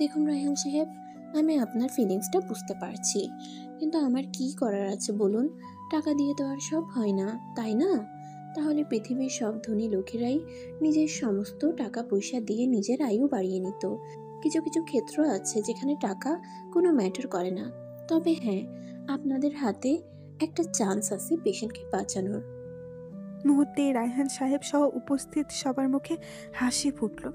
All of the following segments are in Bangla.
দেখুন রায়হান সাহেব, আমি আপনার ফিলিংসটা বুঝতে পারছি, কিন্তু আমার কি করার আছে বলুন? টাকা দিয়ে তো আর সব হয় না, তাই না? তাহলে পৃথিবীর সব ধনী লোকেরাই নিজের সমস্ত টাকা পয়সা দিয়ে নিজের আয়ু বাড়িয়ে নিত। কিছু কিছু ক্ষেত্র আছে যেখানে টাকা কোনো ম্যাটার করে না। তবে হ্যাঁ, আপনাদের হাতে একটা চান্স আছে পেশেন্টকে বাঁচানোর। মুহূর্তেই রায়হান সাহেব সহ উপস্থিত সবার মুখে হাসি ফুটল।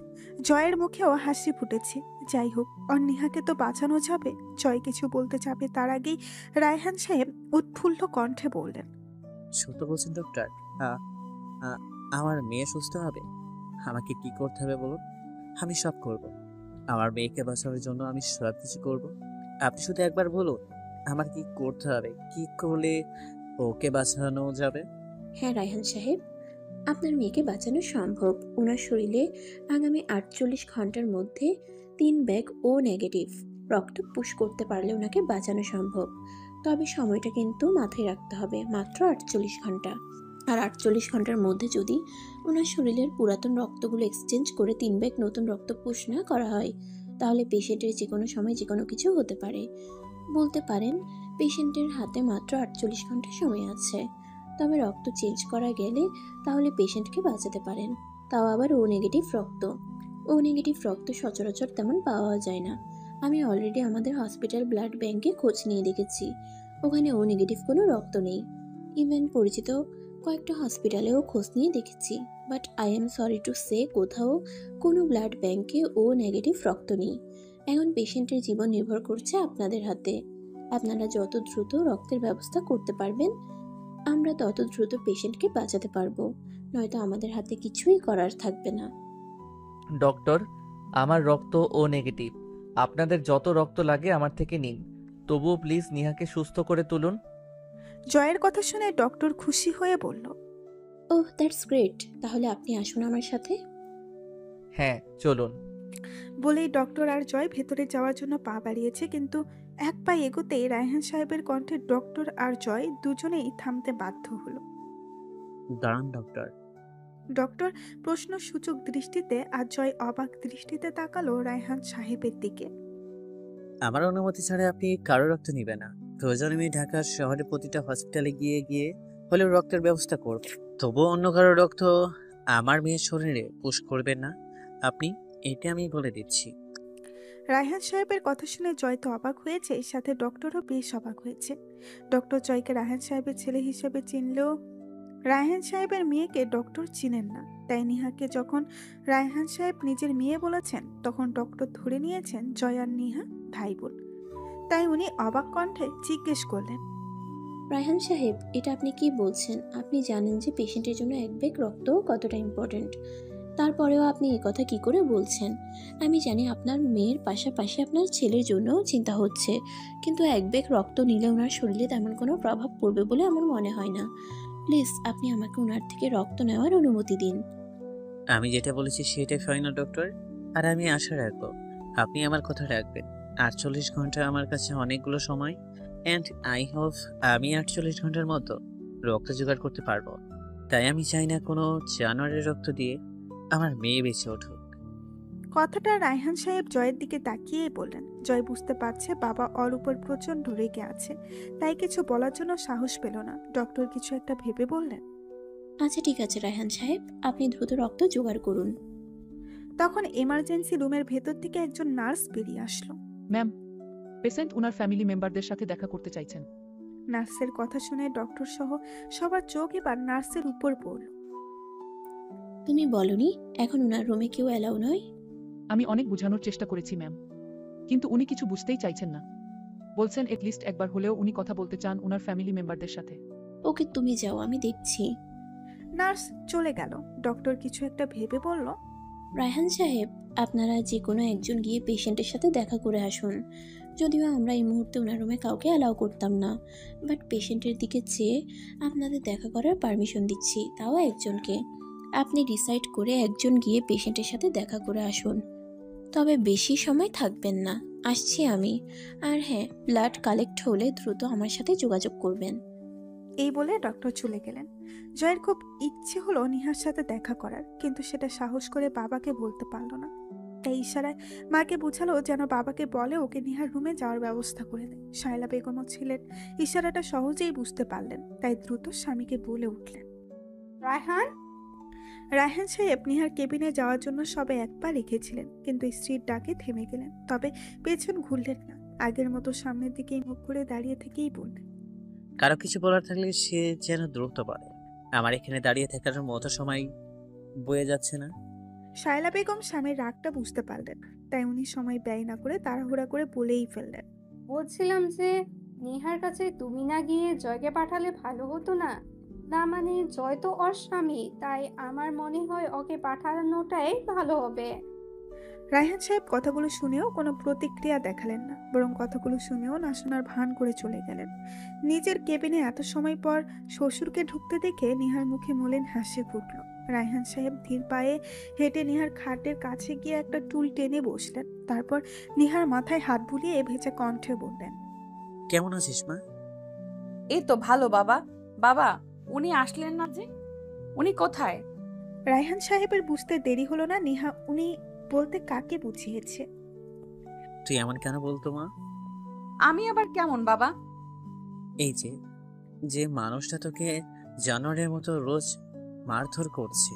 জয়ের মুখেও হাসি ফুটেছে। যাই হোক, অন্নিহাকে তো বাঁচানো যাবে। জয় কিছু বলতে যাবে তার আগেই রায়হান সাহেব উৎফুল্ল কণ্ঠে বললেন, সত্য বলছেন ডক্টর? আ- আ- আমার মেয়ে সুস্থ হবে? আমাকে কি করতে হবে বলুন, আমি সব করব। আমার মেয়েকে বাঁচানোর জন্য আমি সব কিছু করব। আপনি শুধু একবার বলুন আমার কি করতে হবে, কি করলে ওকে বাঁচানো যাবে। হ্যাঁ রায়হান সাহেব, আপনার মেয়েকে বাঁচানো সম্ভব। ওনার শরীরে আগামী 48 ঘন্টার মধ্যে 3 ব্যাগ ও নেগেটিভ রক্ত পুশ করতে পারলে ওনাকে বাঁচানো সম্ভব। তবে সময়টা কিন্তু মাথায় রাখতে হবে, মাত্র 48 ঘন্টা। আর 48 ঘন্টার মধ্যে যদি ওনার শরীরের পুরাতন রক্তগুলো এক্সচেঞ্জ করে 3 ব্যাগ নতুন রক্ত পুশ না করা হয়, তাহলে পেশেন্টের যে কোনো সময় যে কোনো কিছু হতে পারে। বলতে পারেন পেশেন্টের হাতে মাত্র 48 ঘন্টা সময় আছে। তবে রক্ত চেঞ্জ করা গেলে তাহলে পেশেন্টকে বাঁচাতে পারেন। তাও আবার ও নেগেটিভ রক্ত। ও নেগেটিভ রক্ত সচরাচর তেমন পাওয়া যায় না। আমি অলরেডি আমাদের হসপিটাল ব্লাড ব্যাংকে খোঁজ নিয়ে দেখেছি, ওখানে ও নেগেটিভ কোনো রক্ত নেই। ইভেন পরিচিত কয়েকটা হসপিটালেও খোঁজ নিয়ে দেখেছি, but I am sorry to সে কোথাও কোনো ব্লাড ব্যাংকে ও নেগেটিভ রক্ত নেই। এখন পেশেন্টের জীবন নির্ভর করছে আপনাদের হাতে। আপনারা যত দ্রুত রক্তের ব্যবস্থা করতে পারবেন, আমরা তত দ্রুত পেশেন্টকে বাঁচাতে পারবো। নয়তো আমাদের হাতে কিছুই করার থাকবে না। ডক্টর, আমার রক্ত ও নেগেটিভ। আপনাদের যত রক্ত লাগে আমার থেকে নিন। তবুও প্লিজ নিহাকে সুস্থ করে তুলুন। জয়ের কথা শুনে ডক্টর খুশি হয়ে বলল, ওহ দ্যাটস গ্রেট, তাহলে আপনি আসুন আমার সাথে। হ্যাঁ, চলুন। বলেই ডক্টর আর জয় ভেতরে যাওয়ার জন্য পা বাড়িয়েছে, কিন্তু এক পা এগোতেই রায়হান সাহেবের কণ্ঠে ডক্টর আর জয় দুজনেই থামতে বাধ্য হলো। দাঁড়ান ডক্টর। ডক্টর প্রশ্নসূচক দৃষ্টিতে আর জয় অবাক দৃষ্টিতে তাকালো রায়হান সাহেবের দিকে। আমার অনুমতি ছাড়া আপনি কারো রক্ত নিবে না। প্রয়োজনে আমি ঢাকার শহরে প্রতিটা হসপিটালে গিয়ে গিয়ে হলেও রক্তের ব্যবস্থা করব। তবুও অন্য কারো রক্ত আমার মেয়ের শরীরে পুশ করবেন না আপনি, এটা আমি বলে দিচ্ছি। রায়হান সাহেবের কথা শুনে জয় তো অবাক হয়েছে, সাথে ডক্টরও বেশ অবাক হয়েছে। ডক্টর জয়কে রায়হান সাহেবের ছেলে হিসেবে চিনলেও রায়হান সাহেবের মেয়েকে ডক্টর চিনেন না। তাই নিহাকে যখন রায়হান সাহেব নিজের মেয়ে বলেছেন, তখন ডক্টর ধরে নিয়েছেন জয় আর নিহা ভাই বোন। তাই উনি অবাক কণ্ঠে জিজ্ঞেস করলেন, রায়হান সাহেব, এটা আপনি কি বলছেন? আপনি জানেন যে পেশেন্টের জন্য 1 ব্যাগ রক্ত কতটা ইম্পর্ট্যান্ট। তারপরেও আপনি এ কথা কি করে বলছেন? আমি জানি আপনার মেয়ের পাশাপাশি আপনার ছেলের জন্যও চিন্তা হচ্ছে, কিন্তু 1 ব্যাগ রক্ত নিলে ওনার শরীরে তেমন কোনো প্রভাব পড়বে বলে আমার মনে হয় না। প্লিজ আপনি আমাকে ওনার থেকে রক্ত নেওয়ার অনুমতি দিন। আমি যেটা বলেছি সেটাই ফাইনাল ডক্টর। আর আমি আশা রাখবো আপনি আমার কথা রাখবেন। 48 ঘন্টা আমার কাছে অনেকগুলো সময়, অ্যান্ড আই হোপ আমি 48 ঘন্টার মতো রক্ত জোগাড় করতে পারবো। তাই আমি চাই না কোনো জানোয়ারের রক্ত দিয়ে আমার মেয়ে বেঁচে উঠুক। কথাটা রায়হান সাহেব জয়ের দিকে তাকিয়েই বললেন। জয় বুঝতে পারছে বাবা ওর উপর প্রচন্ড রেগে আছে, তাই কিছু বলার জন্য সাহস পেল না। ডক্টর কিছু একটা ভেবে বললেন, আচ্ছা ঠিক আছে রায়হান সাহেব, আপনি দ্রুত রক্ত জোগাড় করুন। তখন এমার্জেন্সি রুমের ভেতর থেকে একজন নার্স বেরিয়ে আসলো। ম্যাম, পেশেন্ট ওনার ফ্যামিলি মেম্বারদের সাথে দেখা করতে চাইছেন। নার্সের কথা শুনে ডক্টর সহ সবার চোখ এবার নার্সের উপর পড়ল। তুমি বলনি এখন ওনার রুমে কেউ অ্যালাউ নয়? আমি অনেক বোঝানোর চেষ্টা করেছি ম্যাম, কিন্তু উনি কিছু বুঝতেই চাইছেন না। বলছেন এটলিস্ট একবার হলেও উনি কথা বলতে চান ওনার ফ্যামিলি মেম্বারদের সাথে। ওকে তুমি যাও, আমি দেখছি। নার্স চলে গেল। ডক্টর কিছু একটা ভেবে বলল, রায়হান সাহেব, আপনারা যে কোনো একজন গিয়ে পেশেন্টের সাথে দেখা করে আসুন। যদিও আমরা এই মুহূর্তে ওনার রুমে কাউকে অ্যালাউ করতাম না, বাট পেশেন্টের দিকে চেয়ে আপনাদের দেখা করার পারমিশন দিচ্ছি, তাও একজনকে। আপনি ডিসাইড করে একজন গিয়ে পেশেন্টের সাথে দেখা করে আসুন। তবে বেশি সময় থাকবেন না, আসছি আমি। আর হ্যাঁ, ব্লাড কালেক্ট হলে দ্রুত আমার সাথে যোগাযোগ করবেন। এই বলে ডক্টর চলে গেলেন। জয়ের খুব ইচ্ছে হলো নিহার সাথে দেখা করার, কিন্তু সেটা সাহস করে বাবাকে বলতে পারল না। তাই ইশারায় মাকে বুঝালো যেন বাবাকে বলে ওকে নিহার রুমে যাওয়ার ব্যবস্থা করে দেয়। শায়লা বেগমও ছিলেন, ইশারাটা সহজেই বুঝতে পারলেন, তাই দ্রুত স্বামীকে বলে উঠলেন, রায়হান। রায়হান সাহেব নিহার কেবিনে যাওয়ার জন্য সবে এক পা রেখেছিলেন, কিন্তু স্ত্রীর ডাকে থেমে গেলেন। তবে পেছন ঘুরলেন না, আগের মতো সামনের দিকেই মুখ করে দাঁড়িয়ে থেকেই বললেন, কারো কিছু বলার থাকলে সে যেন দ্রুত বলে। আমার এখানে দাঁড়িয়ে থাকার মতো সময় বয়ে যাচ্ছে না। শায়লা বেগম স্বামীর রাগটা বুঝতে পারলেন, তাই উনি সময় ব্যয় না করে তাড়াহুড়া করে বলেই ফেললেন, বলছিলাম যে নেহার কাছে তুমি না গিয়ে জয়কে পাঠালে ভালো হতো না? না মানে জয় তো ওর স্বামী, তাই আমার মনে হয় ওকে পাঠানোটাই ভালো হবে। রায়হান সাহেব কথাগুলো শুনেও কোনো প্রতিক্রিয়া দেখালেন না, বরং কথাগুলো শুনেও না শোনার ভান করে চলে গেলেন। নিজের কেবিনে এত সময় পর শ্বশুরকে ঢুকতে দেখে নিহার মুখে মলিন হাসি ফুটল। রায়হান সাহেব ধীর পায়ে হেঁটে নিহার খাটের কাছে গিয়ে একটা টুল টেনে বসলেন। তারপর নিহার মাথায় হাত বুলিয়ে ভেজা কণ্ঠে বললেন, কেমন আছিস মা? এই তো ভালো বাবা। বাবা, উনি আসলেন না যে? উনি কোথায়? রায়হান সাহেবের বুঝতে দেরি হলো না নিহা উনি বলতে কাকে বুঝিয়েছে। তুই এমন কেন বলতো মা? আমি আবার কেমন বাবা? এই যে যে মানুষটা তোকে জানোয়ারের মতো রোজ মারধর করছে,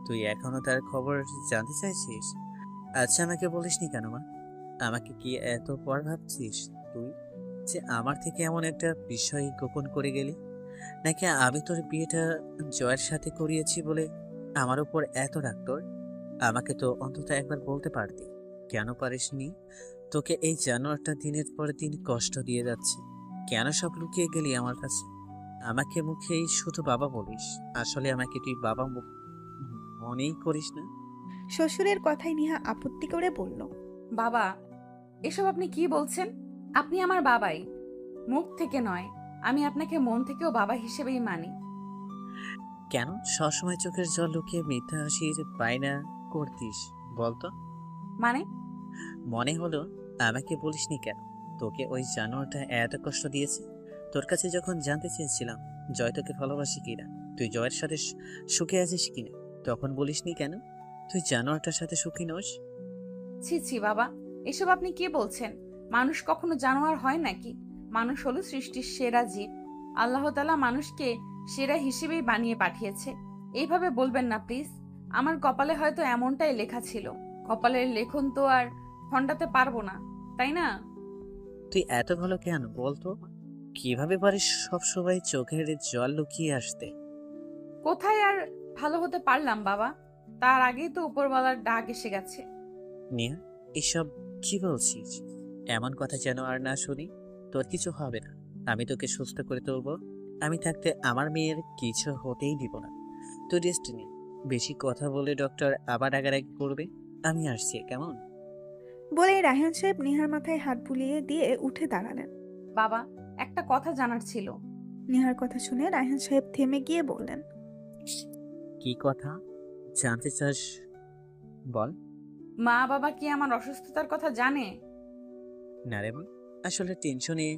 তুই এখনো তার খবর জানতে চাইছিস? আচ্ছা আমাকে বলিসনি কেন মা? আমাকে কি এত পর ভাবছিস তুই, যে আমার থেকে এমন একটা বিষয় গোপন করে গেলি? নাকি আমি তোর বিয়েটা জয়ের সাথে করিয়েছি বলে আমার উপর এত রাগ তোর? আমাকে তো অন্তত একবার বলতে পারতি। কেন পারিসনি? তোকে এই জানোয়ারটা দিনের পর দিন কষ্ট দিয়ে যাচ্ছে, কেন সব লুকিয়ে গেলি আমার কাছে? আমাকে মুখেই শুধু বাবা বলিস, আসলে আমাকে তুই বাবা মনেই করিস না। শ্বশুরের কথায় নিহা আপত্তি করে বলল, বাবা, এসব আপনি কি বলছেন? আপনি আমার বাবাই, মুখ থেকে নয়। আমি আপনাকে মন থেকেও বাবা হিসেবেই মানি। কেন সবসময় চোখের জল লুকিয়ে মিথ্যা হাসির বায়না করতিস বলতো? মানে? মনে হলো আমাকে বলিসনি কেন তোকে ওই জানোয়ারটা এত কষ্ট দিয়েছে? তোর কাছে যখন জানতে চেয়েছিলাম জয় তোকে ভালোবাসি কিনা, তুই জয়ের সাথে সুখে আছিস কিনা, তখন বলিসনি কেন তুই জানোয়ারটার সাথে সুখী নোস? ছি ছি বাবা, এসব আপনি কি বলছেন? মানুষ কখনো জানোয়ার হয় নাকি? মানুষ হলো সৃষ্টির সেরা জীব। আল্লাহ তাআলা মানুষকে সেরা হিসেবেই বানিয়ে পাঠিয়েছে। এইভাবে বলবেন না প্লিজ। আমার কপালে হয়তো এমনটাই লেখা ছিল। কপালের লেখন তো আর খণ্ডাতে পারবো না, তাই না? তুই এত ভালো কেন বলতো? কিভাবে পারিস সব সময় চোখের জল লুকিয়ে আসতে? কোথায় আর ভালো হতে পারলাম বাবা? তার আগেই তো উপরওয়ালার ডাক এসে গেছে। নিয়া, এসব কি বলছিস? এমন কথা যেন আর না শুনি। তোর কিছু হবে না, আমি তোকে সুস্থ করে তুলবো। আমি থাকতে আমার মেয়ের কিছু হতেই দিব না। তুই রেস্ট নে, বেশি কথা বলে ডক্টর আবার রাগারাগি করবে। আমি আসছি, কেমন? বলেই রায়হান সাহেব নিহার মাথায় হাত বুলিয়ে দিয়ে উঠে দাঁড়ালেন। বাবা, একটা কথা জানার ছিল। নিহার কথা শুনে রায়হান সাহেব থেমে গিয়ে বললেন, কি কথা জানতে চাস বল। মা বাবা কি আমার অসুস্থতার কথা জানে? না রে মা, আসলে টেনশনে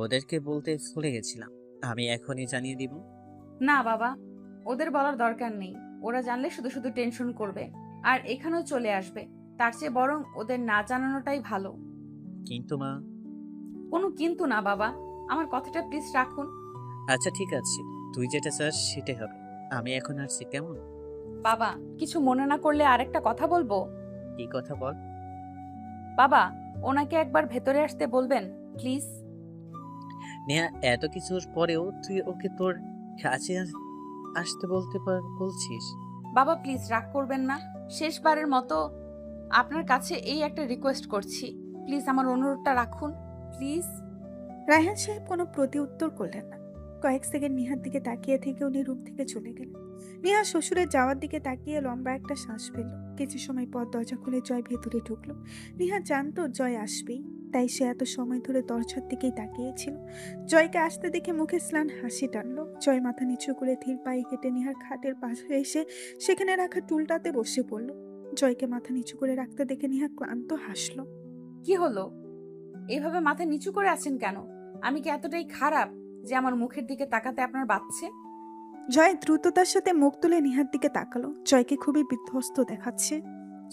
ওদেরকে বলতে ভুলে গেছিলাম। আমি এখনই জানিয়ে দিব। না বাবা, ওদের বলার দরকার নেই। ওরা জানলে শুধু শুধু টেনশন করবে আর এখানেও চলে আসবে। তার চেয়ে বরং ওদের না জানানোটাই ভালো। কিন্তু মা। কোনো কিন্তু না বাবা, আমার কথাটা প্লিজ রাখুন। আচ্ছা ঠিক আছে, তুই যেটা চাস সেটাই হবে। আমি এখন আসছি, কেমন? বাবা, কিছু মনে না করলে আরেকটা কথা বলবো। কি কথা বল। বাবা, ওনাকে একবার ভেতরে আসতে বলবেন প্লিজ। নেহা, এত কিছুর পরেও তুই ওকে তোর কাছে আসতে বলছিস? বাবা প্লিজ রাগ করবেন না। শেষবারের মতো আপনার কাছে এই একটা রিকোয়েস্ট করছি, প্লিজ আমার অনুরোধটা রাখুন প্লিজ। রায়হান সাহেব কোনো প্রতি উত্তর করলেন না। কয়েক সেকেন্ড নিহার দিকে তাকিয়ে থেকে উনি রুম থেকে চলে গেলেন। নিহা শ্বশুরের যাওয়ার দিকে তাকিয়ে লম্বা একটা শ্বাস ফেলল। কিছু সময় পর দরজা খুলে জয় ভেতরে ঢুকলো। নিহা জানতো জয় আসবেই, তাই সে এত সময় ধরে দরজার দিকেই তাকিয়েছিল। জয়কে আসতে দেখে মুখে স্নান হাসি টানলো। জয় মাথা নিচু করে ধীর পায়ে হেঁটে নিহার খাটের পাশে এসে সেখানে রাখা টুলটাতে বসে পড়ল। জয়কে মাথা নিচু করে রাখতে দেখে নিহা ক্লান্ত হাসলো। কি হলো? এইভাবে মাথা নিচু করে আছেন কেন? আমি কি এতটাই খারাপ যে আমার মুখের দিকে তাকাতে আপনার বাচ্ছে? জয় দ্রুততার সাথে মুখ তুলে নিহার দিকে তাকালো। জয়কে খুবই বিধ্বস্ত দেখাচ্ছে।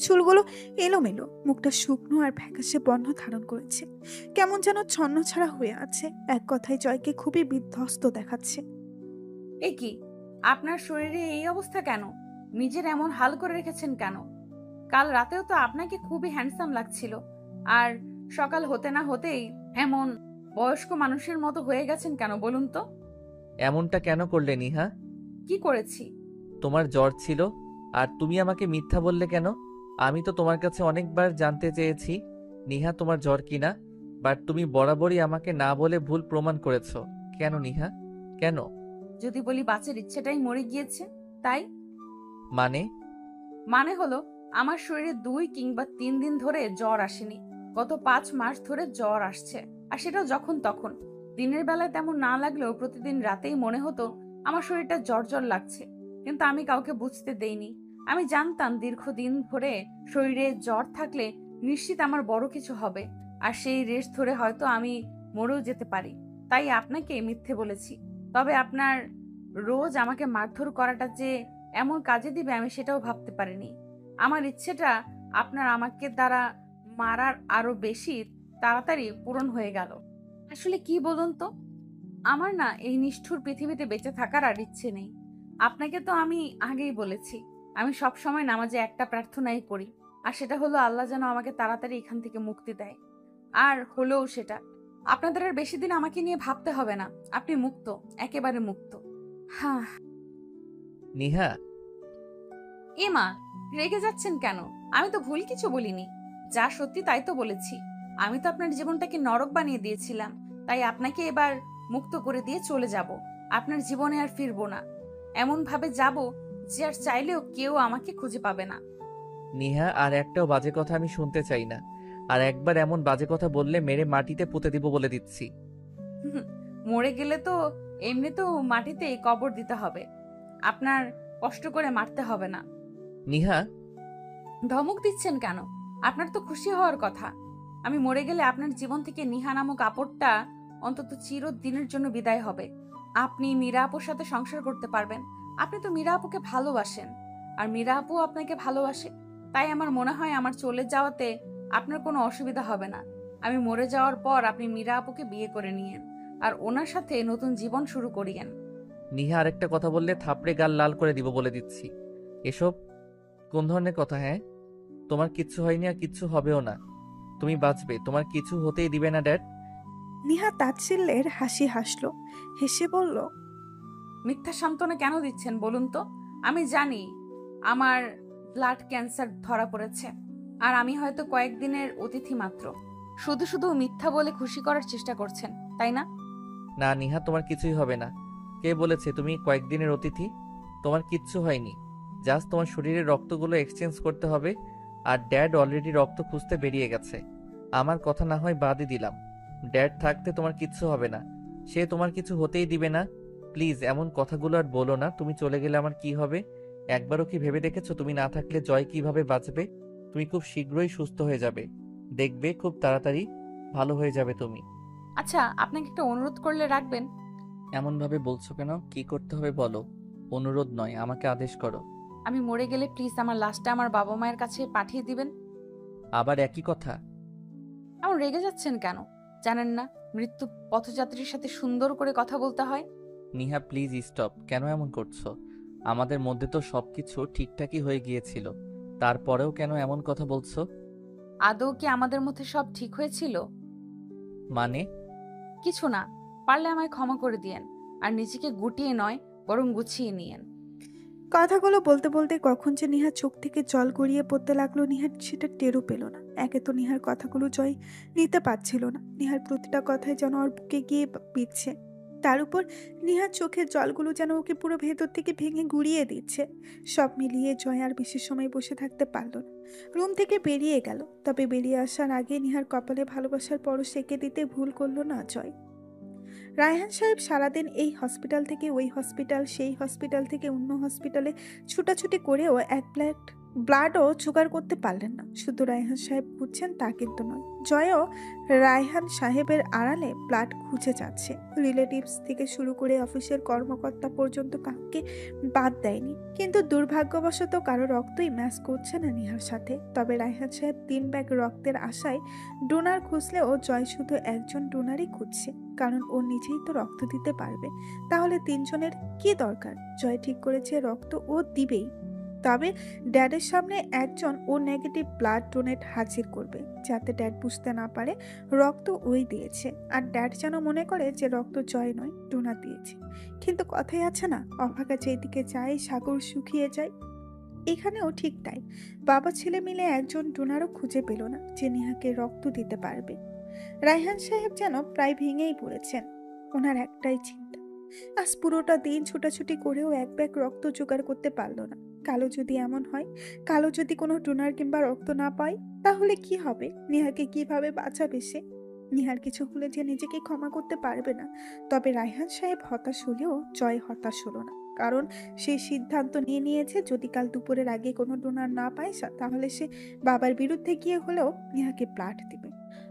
চুলগুলো এলোমেলো, মুখটা শুকনো আর ফ্যাকাশে বর্ণ ধারণ করেছে, কেমন যেন ছন্নছাড়া হয়ে আছে। এক কথায় জয়কে খুবই বিধ্বস্ত দেখাচ্ছে। এ কি, আপনার শরীরে এই অবস্থা কেন? নিজের এমন হাল করে রেখেছেন কেন? কাল রাতেও তো আপনাকে খুবই হ্যান্ডসাম লাগছিল, আর সকাল হতে না হতেই এমন বয়স্ক মানুষের মতো হয়ে গেছেন কেন বলুন তো? এমনটা কেন করলে নিহা? কি করেছি? তোমার জ্বর ছিল আর তুমি আমাকে মিথ্যা বললে কেন? আমি তো তোমার কাছে অনেকবার জানতে চেয়েছি নিহা তোমার জ্বর কিনা, বাট তুমি বরাবরই আমাকে না বলে ভুল প্রমাণ করেছো। কেন নিহা, কেন? যদি বলি বাঁচার ইচ্ছেটাই মরে গিয়েছে, তাই। মানে? মানে হলো, আমার শরীরে 2 কিংবা 3 দিন ধরে জ্বর আসেনি, গত 5 মাস ধরে জ্বর আসছে। আর সেটাও যখন তখন, দিনের বেলায় তেমন না লাগলেও প্রতিদিন রাতেই মনে হতো আমার শরীরটা জ্বর জ্বর লাগছে, কিন্তু আমি কাউকে বুঝতে দেইনি। আমি জানতাম দীর্ঘদিন ধরে শরীরে জ্বর থাকলে নিশ্চিত আমার বড় কিছু হবে, আর সেই রেশ ধরে হয়তো আমি মরেও যেতে পারি। তাই আপনাকে মিথ্যে বলেছি। তবে আপনার রোজ আমাকে মারধর করাটা যে এমন কাজে দিবে আমি সেটাও ভাবতে পারিনি। আমার ইচ্ছেটা আপনার আমাকে দ্বারা মারার আরো বেশি তাড়াতাড়ি পূরণ হয়ে গেল। আসলে কি বলুন তো, আমার না এই নিষ্ঠুর পৃথিবীতে বেঁচে থাকার আর ইচ্ছে নেই। আপনাকে তো আমি আগেই বলেছি, আমি সব সময় নামাজে একটা প্রার্থনাই করি, আর সেটা হলো আল্লাহ যেন আমাকে তাড়াতাড়ি এখান থেকে মুক্তি দেয়। আর হলেও সেটা। আপনাদের আর বেশি দিন আমাকে নিয়ে ভাবতে হবে না, আপনি মুক্ত, একেবারে মুক্ত। হ্যাঁ। নিহা, এ মা, রেগে যাচ্ছেন কেন? আমি তো ভুল কিছু বলিনি, যা সত্যি তাই তো বলেছি। আমি তো আপনার জীবনটাকে নরক বানিয়ে দিয়েছিলাম, তাই আপনাকে এবার মুক্ত করে দিয়ে চলে যাব। আপনার জীবনে আর ফিরবো না, এমন ভাবে যাব যে আর চাইলেও কেউ আমাকে খুঁজে পাবে না। নিহা, আর একটাও বাজে কথা আমি শুনতে চাই না। আর একবার এমন বাজে কথা বললে মেরে মাটিতে পুঁতে দিব বলে দিচ্ছি। হুম, মরে গেলে তো এমনিতেও মাটিতেই কবর দিতে হবে, আপনার কষ্ট করে মারতে হবে না। নিহা, ধমক দিচ্ছেন কেন? আপনার তো খুশি হওয়ার কথা। আমি মরে গেলে আপনার জীবন থেকে নিহা নামক আপদটা অন্তত চিরদিনের জন্য বিদায় হবে। আপনি মীরা আপুর সাথে সংসার করতে পারবেন। আপনি তো মীরা আপুকে ভালোবাসেন, আর মীরা আপু আপনাকে ভালোবাসে। তাই আমার মনে হয় আমার চলে যাওয়াতে আপনার কোনো অসুবিধা হবে না। আমি মরে যাওয়ার পর আপনি মীরা আপুকে বিয়ে করে নিয়েন, আর ওনার সাথে নতুন জীবন শুরু করিয়েন। নিহা, আরেকটা কথা বললে থাপড়ে গাল লাল করে দিব বলে দিচ্ছি। এসব কোন ধরনের কথা? হ্যাঁ, তোমার কিচ্ছু হয়নি আর কিচ্ছু হবেও না, তুমি বাঁচবে, তোমার কিছু হতেই দিবে না ড্যাড। নিহা তাচ্ছিল্যের হাসি হাসলো, হেসে বলল, মিথ্যা সান্ত্বনা কেন দিচ্ছেন বলুন তো? আমি জানি আমার ব্লাড ক্যান্সার ধরা পড়েছে, আর আমি হয়তো কয়েকদিনের অতিথি মাত্র। শুধু শুধু মিথ্যা বলে খুশি করার চেষ্টা করছেন, তাই না? না নিহা, তোমার কিছুই হবে না। কে বলেছে তুমি কয়েকদিনের অতিথি? তোমার কিচ্ছু হয়নি, জাস্ট তোমার শরীরের রক্তগুলো এক্সচেঞ্জ করতে হবে, আর ড্যাড অলরেডি রক্ত খুঁজতে বেরিয়ে গেছে। আমার কথা না হয় বাদই দিলাম, ড্যাড থাকতে তোমার কিচ্ছু হবে না, সে তোমার কিছু হতেই দিবে না। প্লিজ এমন কথাগুলো আর বলো না। তুমি চলে গেলে আমার কি হবে? একবারও কি ভেবে দেখেছো তুমি না থাকলে জয় কিভাবে বাঁচবে? তুমি খুব শীঘ্রই সুস্থ হয়ে যাবে, দেখবে খুব তাড়াতাড়ি ভালো হয়ে যাবে তুমি। আচ্ছা, আপনাকে একটা অনুরোধ করলে রাখবেন? এমন ভাবে বলছো কেন? কি করতে হবে বলো। অনুরোধ নয়, আমাকে আদেশ করো। আমি মরে গেলে প্লিজ আমার লাশটা আমার বাবা মায়ের কাছে পাঠিয়ে দিবেন। আবার একই কথা? এমন রেগে যাচ্ছেন কেন? জানেন না মৃত্যু পথযাত্রীর সাথে সুন্দর করে কথা বলতে হয়? নিহা প্লিজ স্টপ, কেন এমন করছো? আমাদের মধ্যে তো সবকিছু ঠিকঠাকই হয়ে গিয়েছিল, তারপরেও কেন এমন কথা বলছো? আদৌ কি আমাদের মধ্যে সব ঠিক হয়েছিল? মানে? কিছু না, পারলে আমায় ক্ষমা করে দিয়েন, আর নিজেকে গুটিয়ে নয় বরং গুছিয়ে নিয়েন। কথাগুলো বলতে বলতে কখন যে নিহার চোখ থেকে জল গড়িয়ে পড়তে লাগলো, নিহার সেটা টেরও পেল না। একে তো নিহার কথাগুলো জয় নিতে পারছিল না, নিহার প্রতিটা কথায় যেন ওর বুকে গিয়ে বিঁধছে। তার উপর নিহার চোখের জলগুলো যেন ওকে পুরো ভেতর থেকে ভেঙে গুড়িয়ে দিচ্ছে। সব মিলিয়ে জয় আর বেশি সময় বসে থাকতে পারল না, রুম থেকে বেরিয়ে গেল। তবে বেরিয়ে আসার আগে নিহার কপালে ভালোবাসার পরশ এঁকে দিতে ভুল করলো না জয়। রায়হান সাহেব সারাদিন এই হসপিটাল থেকে ওই হসপিটাল, সেই হসপিটাল থেকে অন্য হসপিটালে ছুটাছুটি করেও এক প্লেট ব্লাডও জোগাড় করতে পারলেন না। শুধু রায়হান সাহেব খুঁজছেন তা কিন্তু নয়, জয়ও রায়হান সাহেবের আড়ালে ব্লাড খুঁজে যাচ্ছে। রিলেটিভস থেকে শুরু করে অফিসের কর্মকর্তা পর্যন্ত কাউকে বাদ দেয়নি, কিন্তু দুর্ভাগ্যবশত কারো রক্তই ম্যাচ করছে না নিহার সাথে। তবে রায়হান সাহেব 3 ব্যাগ রক্তের আশায় ডোনার খুঁজলেও জয় শুধু একজন ডোনারই খুঁজছে, কারণ ও নিজেই তো রক্ত দিতে পারবে। তাহলে 3 জনের কি দরকার? জয় ঠিক করেছে রক্ত ও দিবেই, তবে ড্যাডের সামনে একজন ও নেগেটিভ ব্লাড ডোনেট হাজির করবে, যাতে ড্যাড বুঝতে না পারে রক্ত ওই দিয়েছে, আর ড্যাড যেন মনে করে যে রক্ত জয় নয় ডোনার দিয়েছে। কিন্তু কথাই আছে না, অভাগা যেদিকে যায় সাগর শুকিয়ে যায়। এখানেও ঠিক তাই, বাবা ছেলে মিলে একজন ডোনারও খুঁজে পেল না যে নেহাকে রক্ত দিতে পারবে। রায়হান সাহেব যেন প্রায় ভেঙেই পড়েছেন। ওনার একটাই চিন্তা, আজ পুরোটা দিন ছোটাছুটি করেও 1 ব্যাগ রক্ত জোগাড় করতে পারলো না। কালো যদি এমন হয়, কালো যদি কোনো ডোনার কিংবা রক্ত না পায়, তাহলে কি হবে? নেহাকে কিভাবে বাঁচাবে সে? নেহার কিছু হলে যে নিজেকে ক্ষমা করতে পারবে না। তবে রায়হান সাহেব হতাশ হলেও জয় হতাশ হলো না, কারণ সে সিদ্ধান্ত নিয়ে নিয়েছে যদি কাল দুপুরের আগে কোনো ডোনার না পায় তাহলে সে বাবার বিরুদ্ধে গিয়ে হলেও নেহাকে ব্লাড দিবে।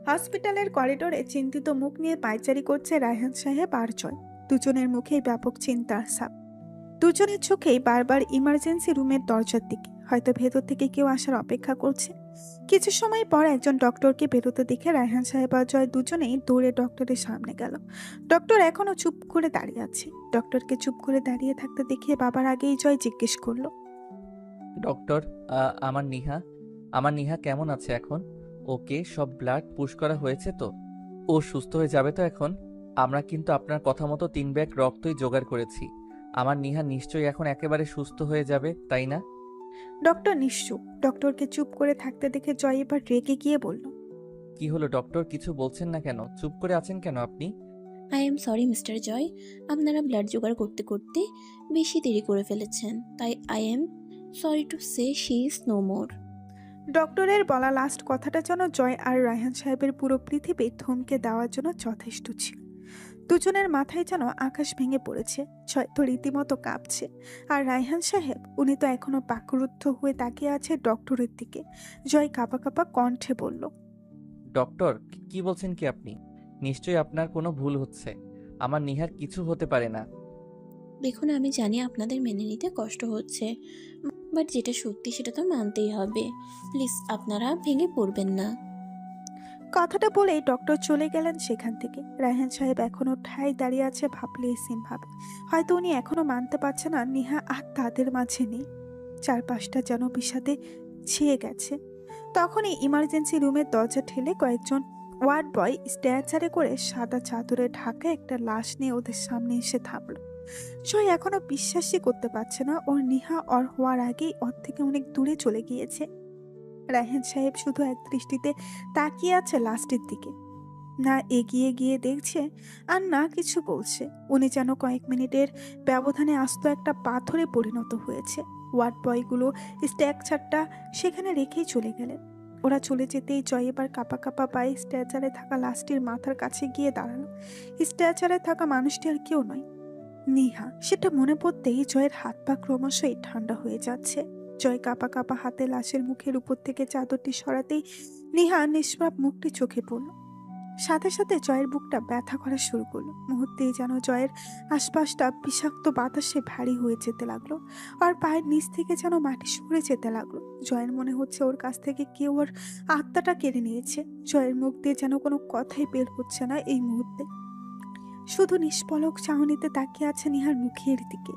হসপিটালের করিডোরে চিন্তিত মুখ নিয়ে পায়চারি করছে রায়হান সাহেব আর জয়। দুজনের মুখেই ব্যাপক চিন্তার ছাপ। দুজনের চোখেই বারবার ইমার্জেন্সি রুমের দরজার দিকে, হয়তো ভেতর থেকে কেউ আসার অপেক্ষা করছে। কিছু সময় পর একজন ডক্টরকে বেরোতে দেখে রায়হান সাহেব আর জয় দুজনেই দৌড়ে ডক্টরের সামনে গেল। ডক্টর এখনো চুপ করে দাঁড়িয়ে আছে। ডক্টরকে চুপ করে দাঁড়িয়ে থাকতে দেখে বাবার আগেই জয় জিজ্ঞেস করলো, ডক্টর, আমার নিহা কেমন আছে এখন? ওকে সব ব্লাড পুশ করা হয়েছে তো? ও সুস্থ হয়ে যাবে তো এখন? আমরা কিন্তু আপনার কথা মতো 3 ব্যাগ রক্তই জোগাড় করেছি। আমার নিহা নিশ্চয়ই এখন একেবারে সুস্থ হয়ে যাবে, তাই না? ডক্টর নিশ্চুপ। ডক্টরকে চুপ করে থাকতে দেখে জয় এবার রেগে গিয়ে বলল, কি হলো ডক্টর, কিছু বলছেন না কেন? চুপ করে আছেন কেন আপনি? আই এম সরি মিস্টার জয়, আপনারা ব্লাড জোগাড় করতে করতে বেশি দেরি করে ফেলেছেন, তাই I am sorry to say she is no more. ডক্টরের বলা লাস্ট কথাটা যেন জয় আর রায়হান সাহেবের পুরো পৃথিবী থমকে দেওয়ার জন্য যথেষ্ট ছিল। দুজনের মাথায় যেন আকাশ ভেঙে পড়েছে। জয় তো রীতিমতো কাঁপছে, আর রায়হান সাহেব উনি তো এখনো বাকরুদ্ধ হয়ে তাকিয়ে আছে ডক্টরের দিকে। জয় কাঁপা কাঁপা কণ্ঠে বলল, ডক্টর, কি বলছেন কি আপনি? নিশ্চয়ই আপনার কোনো ভুল হচ্ছে। আমার নিহার কিছু হতে পারে না। দেখুন, আমি জানি আপনাদের মেনে নিতে কষ্ট হচ্ছে, বাট যেটা সত্যি সেটা তো মানতেই হবে। প্লিজ আপনারা ভেঙে পড়বেন না। কথাটা বলেই ডক্টর চলে গেলেন সেখান থেকে। রায়হান সাহেব এখনো ঠায় দাঁড়িয়ে আছে ভাবলে সিম ভাবে। হয়তো উনি এখনো মানতে পারছে না নেহা আর তাদের মাঝে নেই। চারপাশটা যেন বিষাদে ছেয়ে গেছে। তখনই ইমার্জেন্সি রুমের দরজা ঠেলে কয়েকজন ওয়ার্ড বয় স্ট্রেচারে করে সাদা চাদরে ঢাকা একটা লাশ নিয়ে ওদের সামনে এসে থামলো। জয় এখনো বিশ্বাসই করতে পারছে না ওর নিহা ওর হওয়ার আগেই ওর থেকে অনেক দূরে চলে গিয়েছে। রায়হান সাহেব শুধু এক দৃষ্টিতে তাকিয়ে আছে লাস্টের দিকে, না এগিয়ে গিয়ে দেখছে আর না কিছু বলছে। উনি যেন কয়েক মিনিটের ব্যবধানে আস্ত একটা পাথরে পরিণত হয়েছে। ওয়ার্ড বয়গুলো স্ট্রাকচারটা সেখানে রেখেই চলে গেলেন। ওরা চলে যেতেই জয় এবার কাঁপা কাঁপা পায়ে স্ট্রেচারে থাকা লাশটির মাথার কাছে গিয়ে দাঁড়ালো। স্ট্রেচারে থাকা মানুষটি আর কেউ নয়, নেহা। সেটা মনে পড়তেই জয়ের হাত পা ক্রমশই ঠান্ডা হয়ে যাচ্ছে। জয় কাঁপা কাঁপা হাতে লাশের মুখের উপর থেকে চাদরটি সরাতেই নেহা নিষ্পাপ মুখটি চোখে পড়ল। সাথে সাথে জয়ের বুকটা ব্যথা করা শুরু করলো। মুহূর্তেই যেন জয়ের আশপাশটা বিষাক্ত বাতাসে ভারী হয়ে যেতে লাগলো, আর পায়ের নিচ থেকে যেন মাটি সরে যেতে লাগলো। জয়ের মনে হচ্ছে ওর কাছ থেকে কেউ ওর আত্মাটা কেড়ে নিয়েছে। জয়ের মুখ দিয়ে যেন কোনো কথাই বের হচ্ছে না এই মুহূর্তে। শুধু নিষ্পলক চাহনিতে তাকিয়ে আছে নেহার মুখের দিকে।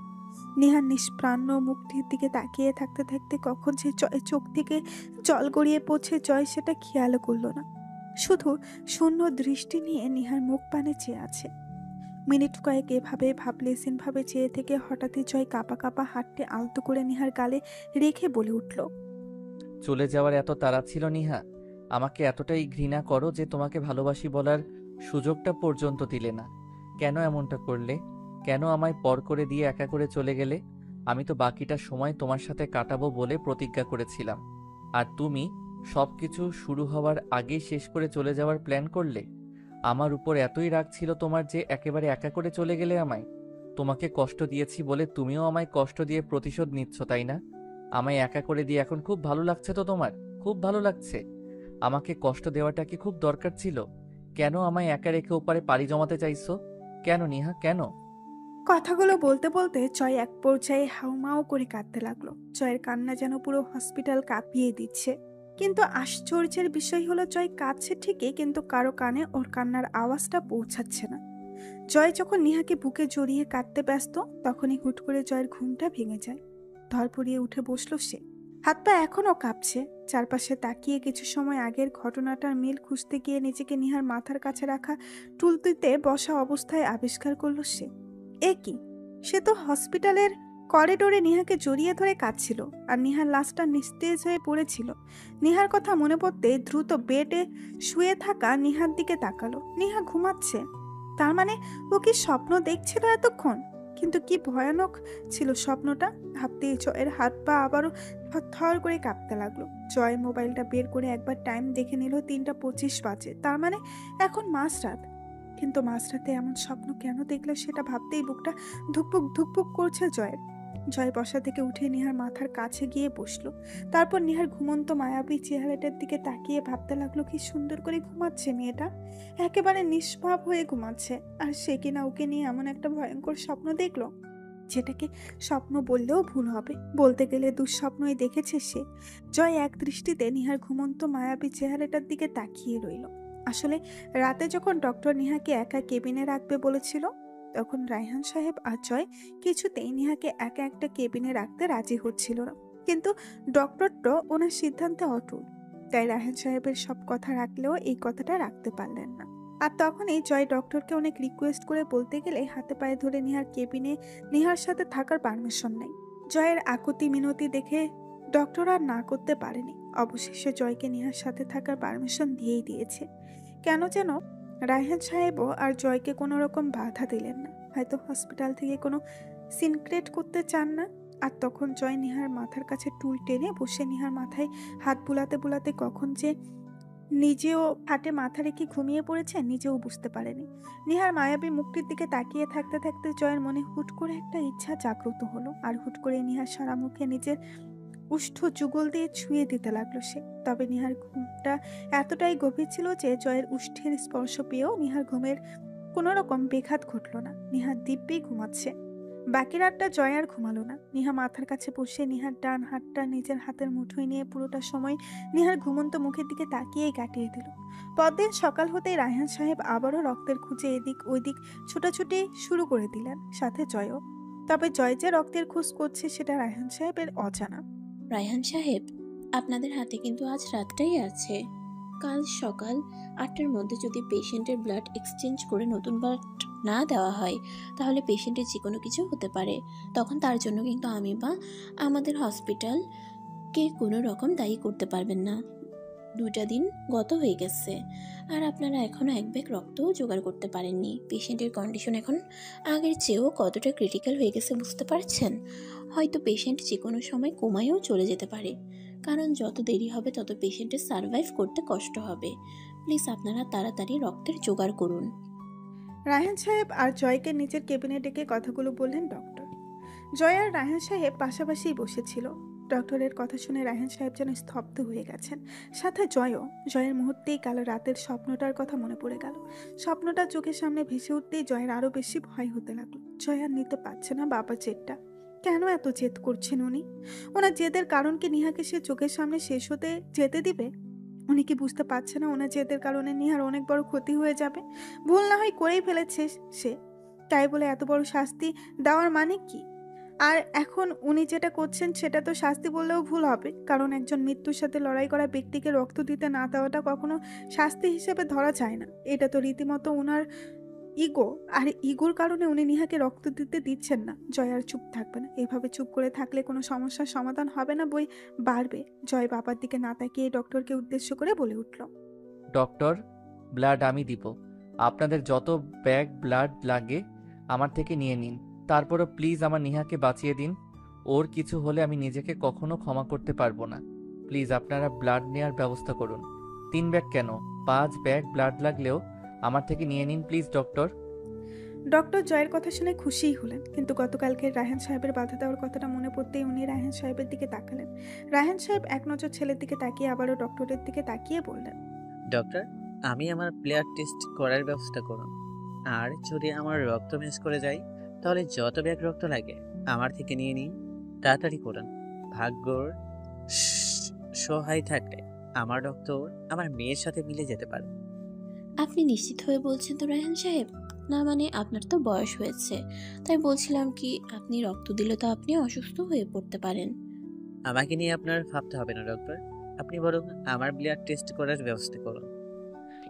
নেহার নিষ্প্রাণ মুখটির দিকে তাকিয়ে থাকতে থাকতে কখন যে জয়ের চোখ থেকে জল গড়িয়ে পড়ছে জয় সেটা খেয়াল করলো না। শুধু শূন্য দৃষ্টি নিয়ে নেহার মুখ পানে চেয়ে আছে। মিনিট কয়েক এভাবে ভাবলেসিন ভাবে চেয়ে থেকে হঠাৎই জয় কাঁপা কাঁপা হাতটি আলতো করে নেহার গালে রেখে বলে উঠল, চলে যাওয়ার এত তাড়া ছিল নিহা? আমাকে এতটাই ঘৃণা করো যে তোমাকে ভালোবাসি বলার সুযোগটা পর্যন্ত দিলে না? কেন এমনটা করলে? কেন আমায় পর করে দিয়ে একা করে চলে গেলে? আমি তো বাকিটা সময় তোমার সাথে কাটাবো বলে প্রতিজ্ঞা করেছিলাম, আর তুমি সবকিছু শুরু হওয়ার আগেই শেষ করে চলে যাওয়ার প্ল্যান করলে। আমার উপর এতই রাগ ছিল তোমার যে একেবারে একা করে চলে গেলে আমায়। তোমাকে কষ্ট দিয়েছি বলে তুমিও আমায় কষ্ট দিয়ে প্রতিশোধ নিচ্ছ, তাই না? আমায় একা করে দিয়ে এখন খুব ভালো লাগছে তো তোমার? খুব ভালো লাগছে? আমাকে কষ্ট দেওয়াটা কি খুব দরকার ছিল? কেন আমায় একা রেখে ওপারে পাড়ি জমাতে চাইছো? কেন নিহা, কেন? কথাগুলো বলতে বলতে জয় এক পর্যায়ে হাউমাউ করে কাঁদতে লাগলো। জয়ের কান্না যেন পুরো হসপিটাল কাঁপিয়ে দিচ্ছে। কিন্তু আশ্চর্যের বিষয় হলো জয় কাঁদছে ঠিকই, কিন্তু কারো কানে ওর কান্নার আওয়াজটা পৌঁছাচ্ছে না। জয় যখন নিহাকে বুকে জড়িয়ে কাঁদতে ব্যস্ত, তখনই হুট করে জয়ের ঘুমটা ভেঙে যায়। ধরপড়িয়ে উঠে বসলো সে। হাত পা এখনো কাঁপছে। চারপাশে তাকিয়ে কিছু সময় আগের ঘটনাটার মিল খুঁজতে গিয়ে নিজেকে নিহার মাথার কাছে রাখা টুলটিতে বসা অবস্থায় আবিষ্কার করলো সে। এ কি, সে তো হসপিটালের করিডোরে নিহাকে জড়িয়ে ধরে কাঁদছিল, আর নিহার লাশটা নিস্তেজ হয়ে পড়েছিল। নিহার কথা মনে পড়তে দ্রুত বেডে শুয়ে থাকা নিহার দিকে তাকালো। নিহা ঘুমাচ্ছে। তার মানে ও কি স্বপ্ন দেখছিল এতক্ষণ? কিন্তু কি ভয়ানক ছিল স্বপ্নটা! ভাবতেই জয়ের হাত পা আবারও থর করে কাঁপতে লাগলো। জয় মোবাইলটা বের করে একবার টাইম দেখে নিল, 3:25 বাজে। তার মানে এখন মাঝরাত। কিন্তু মাঝরাতে এমন স্বপ্ন কেন দেখলো সেটা ভাবতেই বুকটা ধুকপুক ধুকপুক করছে জয়ের। জয় বসা থেকে উঠে নিহার মাথার কাছে গিয়ে বসলো। তারপর নিহার ঘুমন্ত মায়াবী চেহারাটার দিকে তাকিয়ে ভাবতে লাগলো কি সুন্দর করে ঘুমাচ্ছে মেয়েটা, একেবারে নিষ্পাপ হয়ে ঘুমাচ্ছে। আর সে কিনা ওকে নিয়ে এমন একটা ভয়ঙ্কর স্বপ্ন দেখলো, যেটাকে স্বপ্ন বললেও ভুল হবে, বলতে গেলে দুঃস্বপ্নই দেখেছে সে। জয় এক দৃষ্টিতে নিহার ঘুমন্ত মায়াবী চেহারাটার দিকে তাকিয়ে রইল। আসলে রাতে যখন ডক্টর নিহাকে একা কেবিনে রাখবে বলেছিল, তখন রায়হান সাহেব আর জয় কিছুতেই নিহাকে একা একটা কেবিনে রাখতে রাজি হচ্ছিল না। কিন্তু ডক্টর তো ওনার সিদ্ধান্তে অটল, তাই রায়হান সাহেবের সব কথা রাখলেও এই কথাটা রাখতে পারলেন না। আর তখনই জয় ডক্টরকে অনেক রিকোয়েস্ট করে বলতে গেলে হাতে পায়ে ধরে নিহার কেবিনে নিহার সাথে থাকার পারমিশন নেই। জয়ের আকুতি মিনতি দেখে ডক্টর আর না করতে পারেনি। অবশেষে জয়কে নিহার সাথে থাকার পারমিশন দিয়েই দিয়েছে। কেন যেন রায়হান সাহেবও আর জয়কে কোনো রকম বাধা দিলেন না। হয়তো হসপিটাল থেকে কোনো সিনক্রেট করতে চান না। আর তখন জয় নিহার মাথার কাছে টুল টেনে বসে নিহার মাথায় হাত বুলাতে বুলাতে কখন যে নিজেও হাটে মাথা রেখে ঘুমিয়ে পড়েছে নিজেও বুঝতে পারেনি। নিহার মায়াবী মুখটির দিকে তাকিয়ে থাকতে থাকতে জয়ের মনে হুট করে একটা ইচ্ছা জাগ্রত হলো, আর হুট করে নিহার সারা মুখে নিজের উষ্ঠ যুগল দিয়ে ছুঁয়ে দিতে লাগলো সে। তবে নিহার ঘুমটা এতটাই গভীর ছিল যে জয়ের উষ্ঠের স্পর্শ পেয়েও নিহার ঘুমের কোনো রকম বেঘাত ঘটল না। নিহার দিব্যি ঘুমাচ্ছে। বাকি রাতটা জয় আর ঘুমালো না। নিহা মাথার কাছে বসে নিহার ডান হাতটা নিজের হাতের মুঠোয় নিয়ে পুরোটা সময় নিহার ঘুমন্ত মুখের দিকে তাকিয়েই কাটিয়ে দিল। পরদিন সকাল হতেই রায়হান সাহেব আবারও রক্তের খুঁজে এদিক ওইদিক ছোটাছুটি শুরু করে দিলেন, সাথে জয়ও। তবে জয় যে রক্তের খোঁজ করছে সেটা রায়হান সাহেবের অজানা। রায়হান সাহেব, আপনাদের হাতে কিন্তু আজ রাতটাই আছে। কাল সকাল 8টার মধ্যে যদি পেশেন্টের ব্লাড এক্সচেঞ্জ করে নতুন ব্লাড না দেওয়া হয়, তাহলে পেশেন্টের যে কোনো কিছু হতে পারে। তখন তার জন্য কিন্তু আমি বা আমাদের হসপিটালকে কোনো রকম দায়ী করতে পারবেন না। 2টা দিন গত হয়ে গেছে, আর আপনারা এখনও 1 ব্যাগ রক্তও জোগাড় করতে পারেননি। পেশেন্টের কন্ডিশন এখন আগের চেয়েও কতটা ক্রিটিক্যাল হয়ে গেছে বুঝতে পারছেন। হয়তো পেশেন্ট যে কোনো সময় কোমায়ও চলে যেতে পারে, কারণ যত দেরি হবে তত পেশেন্টের সার্ভাইভ করতে কষ্ট হবে। প্লিজ আপনারা তাড়াতাড়ি রক্তের জোগাড় করুন। রায়হান সাহেব আর জয়কে নিজের কেবিনে ডেকে কথাগুলো বললেন ডক্টর। জয় আর রায়হান সাহেব পাশাপাশি বসেছিল। ডক্টরের কথা শুনে রায়হান সাহেব যেন স্তব্ধ হয়ে গেছেন, সাথে জয়ও। জয়ের মুহূর্তেই কাল রাতের স্বপ্নটার কথা মনে পড়ে গেল। স্বপ্নটা চোখের সামনে ভেসে উঠতেই জয়ের আরো বেশি ভয় হতে লাগলো। জয় আর নিতে পারছে না বাবার জেদটা। কেন এত জেদ করছেন উনি? ওনার জেদের কারণ কি নিহাকে সে চোখের সামনে শেষ হতে যেতে দিবে? উনি কি বুঝতে পারছে না ওনার জেদের কারণে নিহার অনেক বড় ক্ষতি হয়ে যাবে? ভুল না হয় করেই ফেলেছে সে, তাই বলে এত বড় শাস্তি দেওয়ার মানে কি? আর এখন উনি যেটা করছেন সেটা তো শাস্তি বললেও ভুল হবে, কারণ একজন মৃত্যুর সাথে লড়াই করা ব্যক্তিকে রক্ত দিতে না দেওয়াটা কখনো শাস্তি হিসেবে ধরা যায় না। এটা তো রীতিমতো ওনার ইগো, আর ইগোর কারণে উনি নিহাকে রক্ত দিতে দিচ্ছেন না। জয় আর চুপ থাকবে না। এভাবে চুপ করে থাকলে কোনো সমস্যার সমাধান হবে না, বই বাড়বে। জয় বাবার দিকে না তাকিয়ে ডক্টরকে উদ্দেশ্য করে বলে উঠল, ডক্টর, ব্লাড আমি দিব। আপনাদের যত ব্যাগ ব্লাড লাগে আমার থেকে নিয়ে নিন। তারপরও প্লিজ আমার নিহাকে বাঁচিয়ে দিন। ওর কিছু হলে আমি নিজেকে কখনো ক্ষমা করতে পারবো না। প্লিজ আপনারা ব্লাড নেওয়ার ব্যবস্থা করুন। 3 ব্যাগ কেন, 5 ব্যাগ ব্লাড লাগলেও আমার থেকে নিয়ে নিন প্লিজ ডক্টর। ডক্টর জয়ের কথা শুনে খুশিই হলেন, কিন্তু গতকালকে রায়হান সাহেবের বাধা দেওয়ার কথাটা মনে পড়তেই উনি রায়হান সাহেবের দিকে তাকালেন। রায়হান সাহেব এক নজর ছেলের দিকে তাকিয়ে আবারও ডক্টরের দিকে তাকিয়ে বললেন, ডক্টর, আমি আমার ব্লাড টেস্ট করার ব্যবস্থা করুন। আর যদি আমার রক্ত মিস করে যাই, তাহলে যত ব্যাগ রক্ত লাগে আমার থেকে নিয়ে নিন। তাড়াতাড়ি করুন। ভাগ্যর সহায় থাকলে আমার রক্ত আমার মেয়ের সাথে মিলে যেতে পারে। আপনি নিশ্চিত হয়ে বলছেন তো রায়হান সাহেব? না মানে আপনার তো বয়স হয়েছে, তাই বলছিলাম কি আপনি রক্ত দিলে তো আপনি অসুস্থ হয়ে পড়তে পারেন। আমাকে নিয়ে আপনার ভাবতে হবে না ডক্টর, আপনি বরং আমার ব্লাড টেস্ট করার ব্যবস্থা করুন।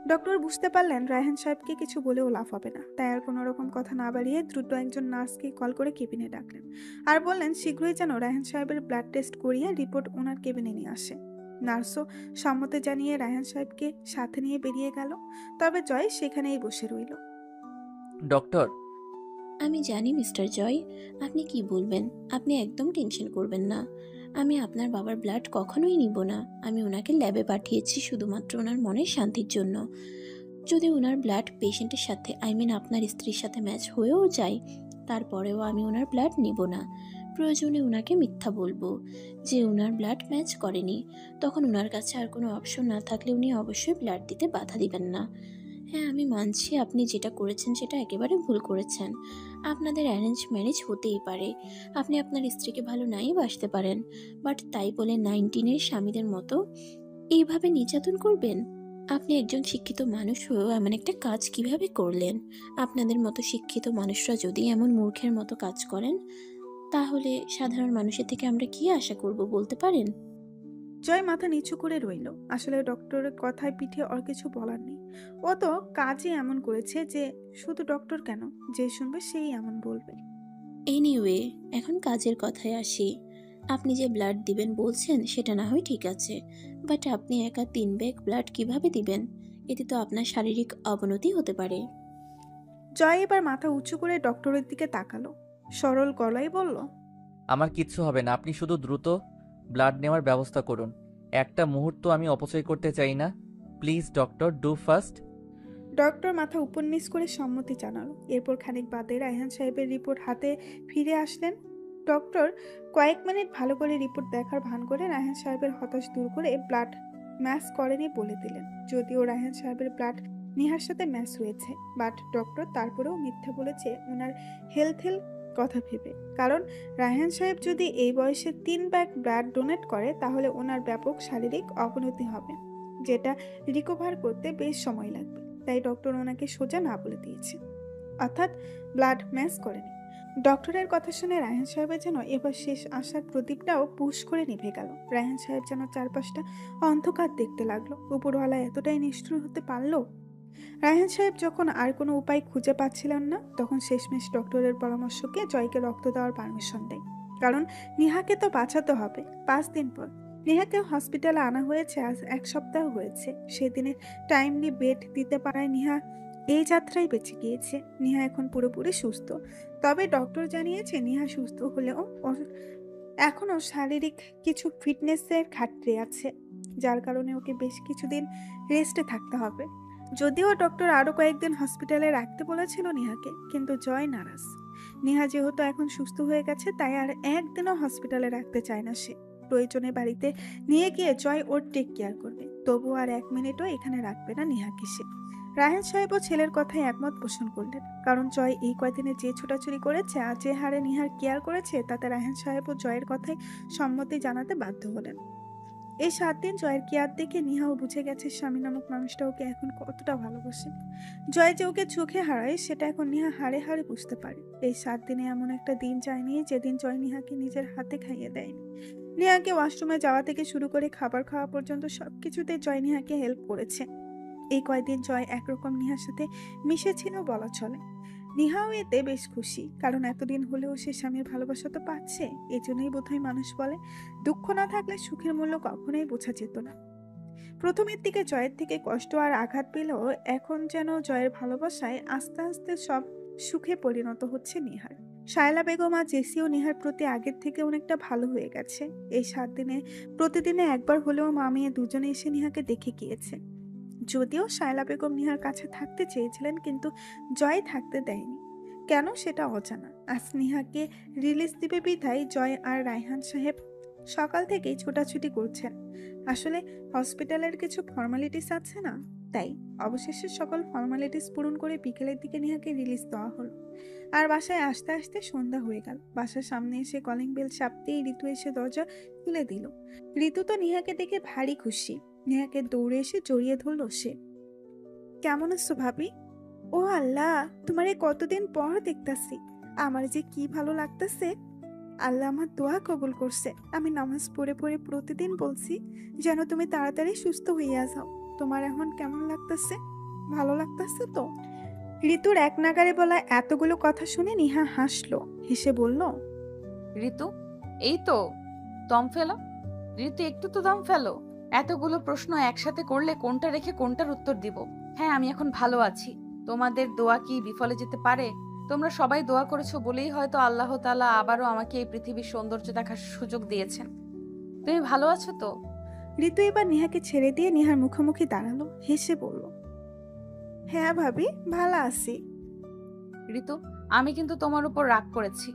ডক্টর বুঝতে পারলেন রায়হান সাহেবকে কিছু বলেও লাভ হবে না, তাই আর কোনো রকম কথা না বাড়িয়ে দ্রুত একজন নার্সকে কল করে কেবিনে ডাকলেন আর বললেন শীঘ্রই যেন রায়হান সাহেবের ব্লাড টেস্ট করিয়ে রিপোর্ট ওনার কেবিনে নিয়ে আসে। নার্সও সম্মতি জানিয়ে রায়হান সাহেবকে সাথে নিয়ে বেরিয়ে গেল, তবে জয় সেখানেই বসে রইল। ডক্টর, আমি জানি মিস্টার জয় আপনি কি বলবেন, আপনি একদম টেনশন করবেন না। আমি আপনার বাবার ব্লাড কখনোই নিব না। আমি ওনাকে ল্যাবে পাঠিয়েছি শুধুমাত্র ওনার মনের শান্তির জন্য। যদি ওনার ব্লাড পেশেন্টের সাথে আপনার স্ত্রীর সাথে ম্যাচ হয়েও যায়, তারপরেও আমি ওনার ব্লাড নিব না। প্রয়োজনে ওনাকে মিথ্যা বলবো যে ওনার ব্লাড ম্যাচ করেনি। তখন ওনার কাছে আর কোনো অপশন না থাকলে উনি অবশ্যই ব্লাড দিতে বাধা দিবেন না। হ্যাঁ, আমি মানছি আপনি যেটা করেছেন সেটা একেবারে ভুল করেছেন। আপনাদের অ্যারেঞ্জ ম্যারেজ হতেই পারে, আপনি আপনার স্ত্রীকে ভালো নাই বাসতে পারেন, বাট তাই বলে 19-এর স্বামীদের মতো এইভাবে নির্যাতন করবেন? আপনি একজন শিক্ষিত মানুষ হয়েও এমন একটা কাজ কিভাবে করলেন? আপনাদের মতো শিক্ষিত মানুষরা যদি এমন মূর্খের মতো কাজ করেন, তাহলে সাধারণ মানুষের থেকে আমরা কি আশা করব বলতে পারেন? জয় মাথা নিচু করে রইল। আসলে ডক্টরের কথায় পিঠে ওর কিছু বলার নেই। ও তো কাজই এমন করেছে যে শুধু ডক্টর কেন, যে শুনবে সেই এমন বলবে। এনিওয়ে, এখন কাজের কথায় আসি। আপনি যে ব্লাড দিবেন বলছেন সেটা না হয় ঠিক আছে, বাট আপনি একা 3 ব্যাগ ব্লাড কিভাবে দিবেন? এতে তো আপনার শারীরিক অবনতি হতে পারে। জয় এবার মাথা উঁচু করে ডক্টরের দিকে তাকালো, সরল গলায় বলল, আমার কিচ্ছু হবে না, আপনি শুধু দ্রুত ব্লাড নেওয়ার ব্যবস্থা করুন। একটা মুহূর্ত আমি অপচয় করতে চাই না। Please doctor, do fast. Doctor মাথা উপর নিচ করে সম্মতি জানালো। এরপর খানিক বাদে রায়হান সাহেবের রিপোর্ট হাতে ফিরে আসলেন। ডক্টর কয়েক মিনিট ভালো করে রিপোর্ট দেখার ভান করে রায়হান সাহেবের হতাশ দূর করে ব্লাড ম্যাচ করেনি বলে দিলেন। যদিও রায়হান সাহেবের ব্লাড নেহার সাথে ম্যাচ হয়েছে, বাট ডক্টর তারপরেও মিথ্যা বলেছে ওনার হেলথ কথা ভেবে। কারণ রায়হান সাহেব যদি এই বয়সে 3 ব্যাগ ব্লাড ডোনেট করে তাহলে ওনার ব্যাপক শারীরিক অবনতি হবে, যেটা রিকভার করতে বেশ সময় লাগবে। তাই ডক্টর ওনাকে সোজা না বলে দিয়েছে, অর্থাৎ ব্লাড ম্যাচ করেনি। ডক্টরের কথা শুনে রায়হান সাহেবের যেন এবার শেষ আশার প্রদীপটাও পুশ করে নিভে গেল। রায়হান সাহেব যেন চারপাশটা অন্ধকার দেখতে লাগলো। উপরওয়ালা এতটাই নিষ্ঠুর হতে পারলো? রায়হান সাহেব যখন আর কোনো উপায় খুঁজে পাচ্ছিলেন না, তখন শেষমেশ ডক্টরের পরামর্শকে জয়কে রক্ত দেওয়ার পারমিশন দেয়। কারণ নেহাকে তো বাঁচাতে হবে। 5 দিন পর নেহাকে হসপিটালে আনা হয়েছে, আজ 1 সপ্তাহ হয়েছে। সেদিনে টাইমলি বেড দিতে পারায় নেহা এই যাত্রায় বেঁচে গিয়েছে। নেহা এখন পুরোপুরি সুস্থ, তবে ডক্টর জানিয়েছে নেহা সুস্থ হলেও এখনও শারীরিক কিছু ফিটনেসের ঘাটতি আছে, যার কারণে ওকে বেশ কিছুদিন রেস্টে থাকতে হবে। যদিও ডক্টর আরও কয়েকদিন হসপিটালে রাখতে বলেছিল নেহাকে, কিন্তু জয় নারাজ। নেহা যেহেতু এখন সুস্থ হয়ে গেছে, তাই আর একদিনও হসপিটালে রাখতে চায় না সে। প্রয়োজনে বাড়িতে নিয়ে গিয়ে জয় ওর টেক কেয়ার করবে, তবু আর 1 মিনিটও এখানে রাখবে না নেহাকে সে। রায়হান সাহেবও ছেলের কথায় একমত পোষণ করলেন, কারণ জয় এই কয়দিনে যে ছোটাছুটি করেছে আর যে হারে নেহার কেয়ার করেছে, তাতে রায়হান সাহেবও জয়ের কথায় সম্মতি জানাতে বাধ্য হলেন। এই 7 দিন জয়ের কেয়ার দেখে নেহাও বুঝে গেছে স্বামী নামক মানুষটা ওকে এখন কতটা ভালোবাসে। জয় যে ওকে চোখে হারায় সেটা এখন নেহা হাড়ে হাড়ে বুঝতে পারে। এই 7 দিনে এমন একটা দিন যায়নি যেদিন জয় নেহাকে নিজের হাতে খাইয়ে দেয়নি। নেহাকে ওয়াশরুমে যাওয়া থেকে শুরু করে খাবার খাওয়া পর্যন্ত সবকিছুতে জয় নেহাকে হেল্প করেছে। এই কয়দিন জয় একরকম নেহার সাথে মিশেছিল বলা চলে। নেহাও এতে বেশ খুশি, কারণ এতদিন হলেও সে স্বামীর ভালোবাসা তো পাচ্ছে। এই জন্যই বোধহয় মানুষ বলে, দুঃখ না থাকলে সুখের মূল্য কখনোই বোঝা যেত না। প্রথমের দিকে জয়ের থেকে কষ্ট আর আঘাত পেলেও এখন যেন জয়ের ভালোবাসায় আস্তে আস্তে সব সুখে পরিণত হচ্ছে নেহার। শায়লা বেগম আর জেসিও নেহার প্রতি আগের থেকে অনেকটা ভালো হয়ে গেছে। এই 7 দিনে প্রতিদিনে একবার হলেও মা মেয়ে দুজনে এসে নেহাকে দেখে গিয়েছে। যদিও শায়লা বেগম নেহার কাছে থাকতে চেয়েছিলেন, কিন্তু জয় থাকতে দেয়নি। কেন সেটা অজানা। আজ নিহাকে রিলিজ দিবে বিধায় জয় আর রায়হান সাহেব সকাল থেকেই ছোটাছুটি করছেন। আসলে হসপিটালের কিছু ফর্মালিটিস আছে না, তাই অবশেষে সকল ফর্মালিটিস পূরণ করে বিকেলের দিকে নিহাকে রিলিজ দেওয়া হলো। আর বাসায় আসতে আসতে সন্ধ্যা হয়ে গেল। বাসার সামনে এসে কলিং বেল চাপতেই ঋতু এসে দরজা খুলে দিল। ঋতু তো নিহাকে দেখে ভারী খুশি। নিহাকে দৌড়ে এসে জড়িয়ে ধরল সে। কেমন আছো ভাবি? ও আল্লাহ, তোমারে কতদিন পর দেখতাছি। আমার যে কি ভালো লাগতেছে। আল্লাহ আমার দোয়া কবুল করছে। আমি নামাজ পড়ে পড়ে প্রতিদিন বলছি যেন তুমি তাড়াতাড়ি সুস্থ হইয়া যাও। তোমার এখন কেমন লাগতেছে? ভালো লাগতেছে তো? ঋতুর এক নাগারে বলা এতগুলো কথা শুনে নিহা হাসলো, হেসে বলল, ঋতু, এই তো দম ফেলো। ঋতু, একটু তো দম ফেলো। এতগুলো প্রশ্ন একসাথে করলে কোনটা রেখে কোনটার উত্তর দিব? হ্যাঁ, আমি এখন ভালো আছি। তোমাদের দোয়া কি বিফলে যেতে পারে? তোমরা সবাই দোয়া করেছো বলেই হয়তো আল্লাহ তাআলা আবারও আমাকে এই পৃথিবীর সৌন্দর্য দেখার সুযোগ দিয়েছেন। তুমি ভালো আছো তো? ঋতু এবার নিহাকে ছেড়ে দিয়ে নিহার মুখোমুখি দাঁড়ালো, হেসে বলল, হ্যাঁ ভাবি, ভালো আছি। ঋতু, আমি কিন্তু তোমার উপর রাগ করেছি।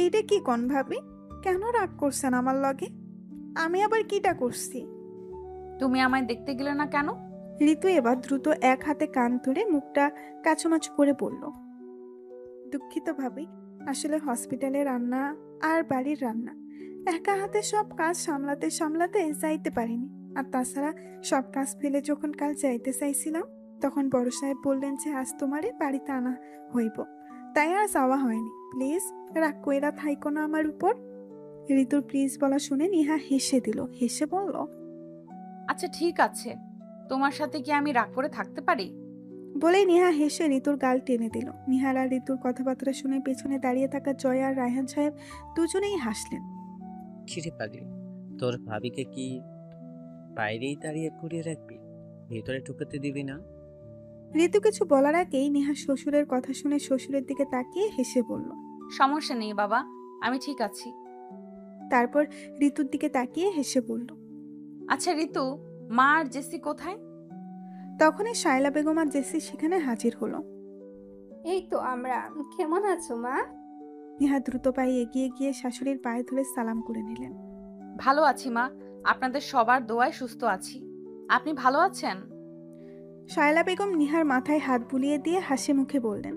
এইটা কি কোন ভাবি? কেন রাগ করছেন আমার লগে? আমি আবার কিটা করছি? তুমি আমায় দেখতে গেলে না কেন? ঋতু এবার দ্রুত এক হাতে কান ধরে মুখটা কাচুমাচু করে বলল, দুঃখিত ভাবি, আসলে হসপিটালে রান্না আর বাড়ির রান্না একা হাতে সব কাজ সামলাতে সামলাতে যাইতে পারিনি। আর তাছাড়া সব কাজ ফেলে যখন কাল যাইতে চাইছিলাম তখন বড় সাহেব বললেন যে আজ তোমারে বাড়িতে আনা হইব, তাই আর যাওয়া হয়নি। প্লিজ রাগ কইরা থাইকো না আমার উপর। ঋতুর প্লিজ বলা শুনে নিহা হেসে দিল, হেসে বলল, আচ্ছা ঠিক আছে, তোমার সাথে কি আমি রাগ করে থাকতে পারি? বলেই নিহা হেসে ঋতুর গাল টেনে দিল। নিহার আর ঋতুর কথাবার্তা শুনে পেছনে দাঁড়িয়ে থাকা জয় আর রায়হান সাহেব দুজনেই হাসলেন। কিরে পাগলি, তোর ভাবিকে কি বাইরেই দাঁড়িয়ে করিয়ে রাখবি? ভেতরে ঢুকতে দিবি না? ঋতু কিছু বলার আগেই নিহা শ্বশুরের কথা শুনে শ্বশুরের দিকে তাকিয়ে হেসে বলল। সমস্যা নেই বাবা, আমি ঠিক আছি। তারপর ঋতুর দিকে তাকিয়ে হেসে বলল। আচ্ছা ঋতু, মা আর জেসি কোথায়? তখনই শায়লা বেগম আর জেসি সেখানে হাজির হলো। এই তো আমরা। কেমন আছো মা? নিহা দ্রুত পায়ে এগিয়ে গিয়ে শাশুড়ির পায়ে ধরে সালাম করে নিলেন। ভালো আছি মা, আপনাদের সবার দোয়ায় সুস্থ আছি। আপনি ভালো আছেন? শায়লা বেগম নিহার মাথায় হাত বুলিয়ে দিয়ে হাসি মুখে বললেন,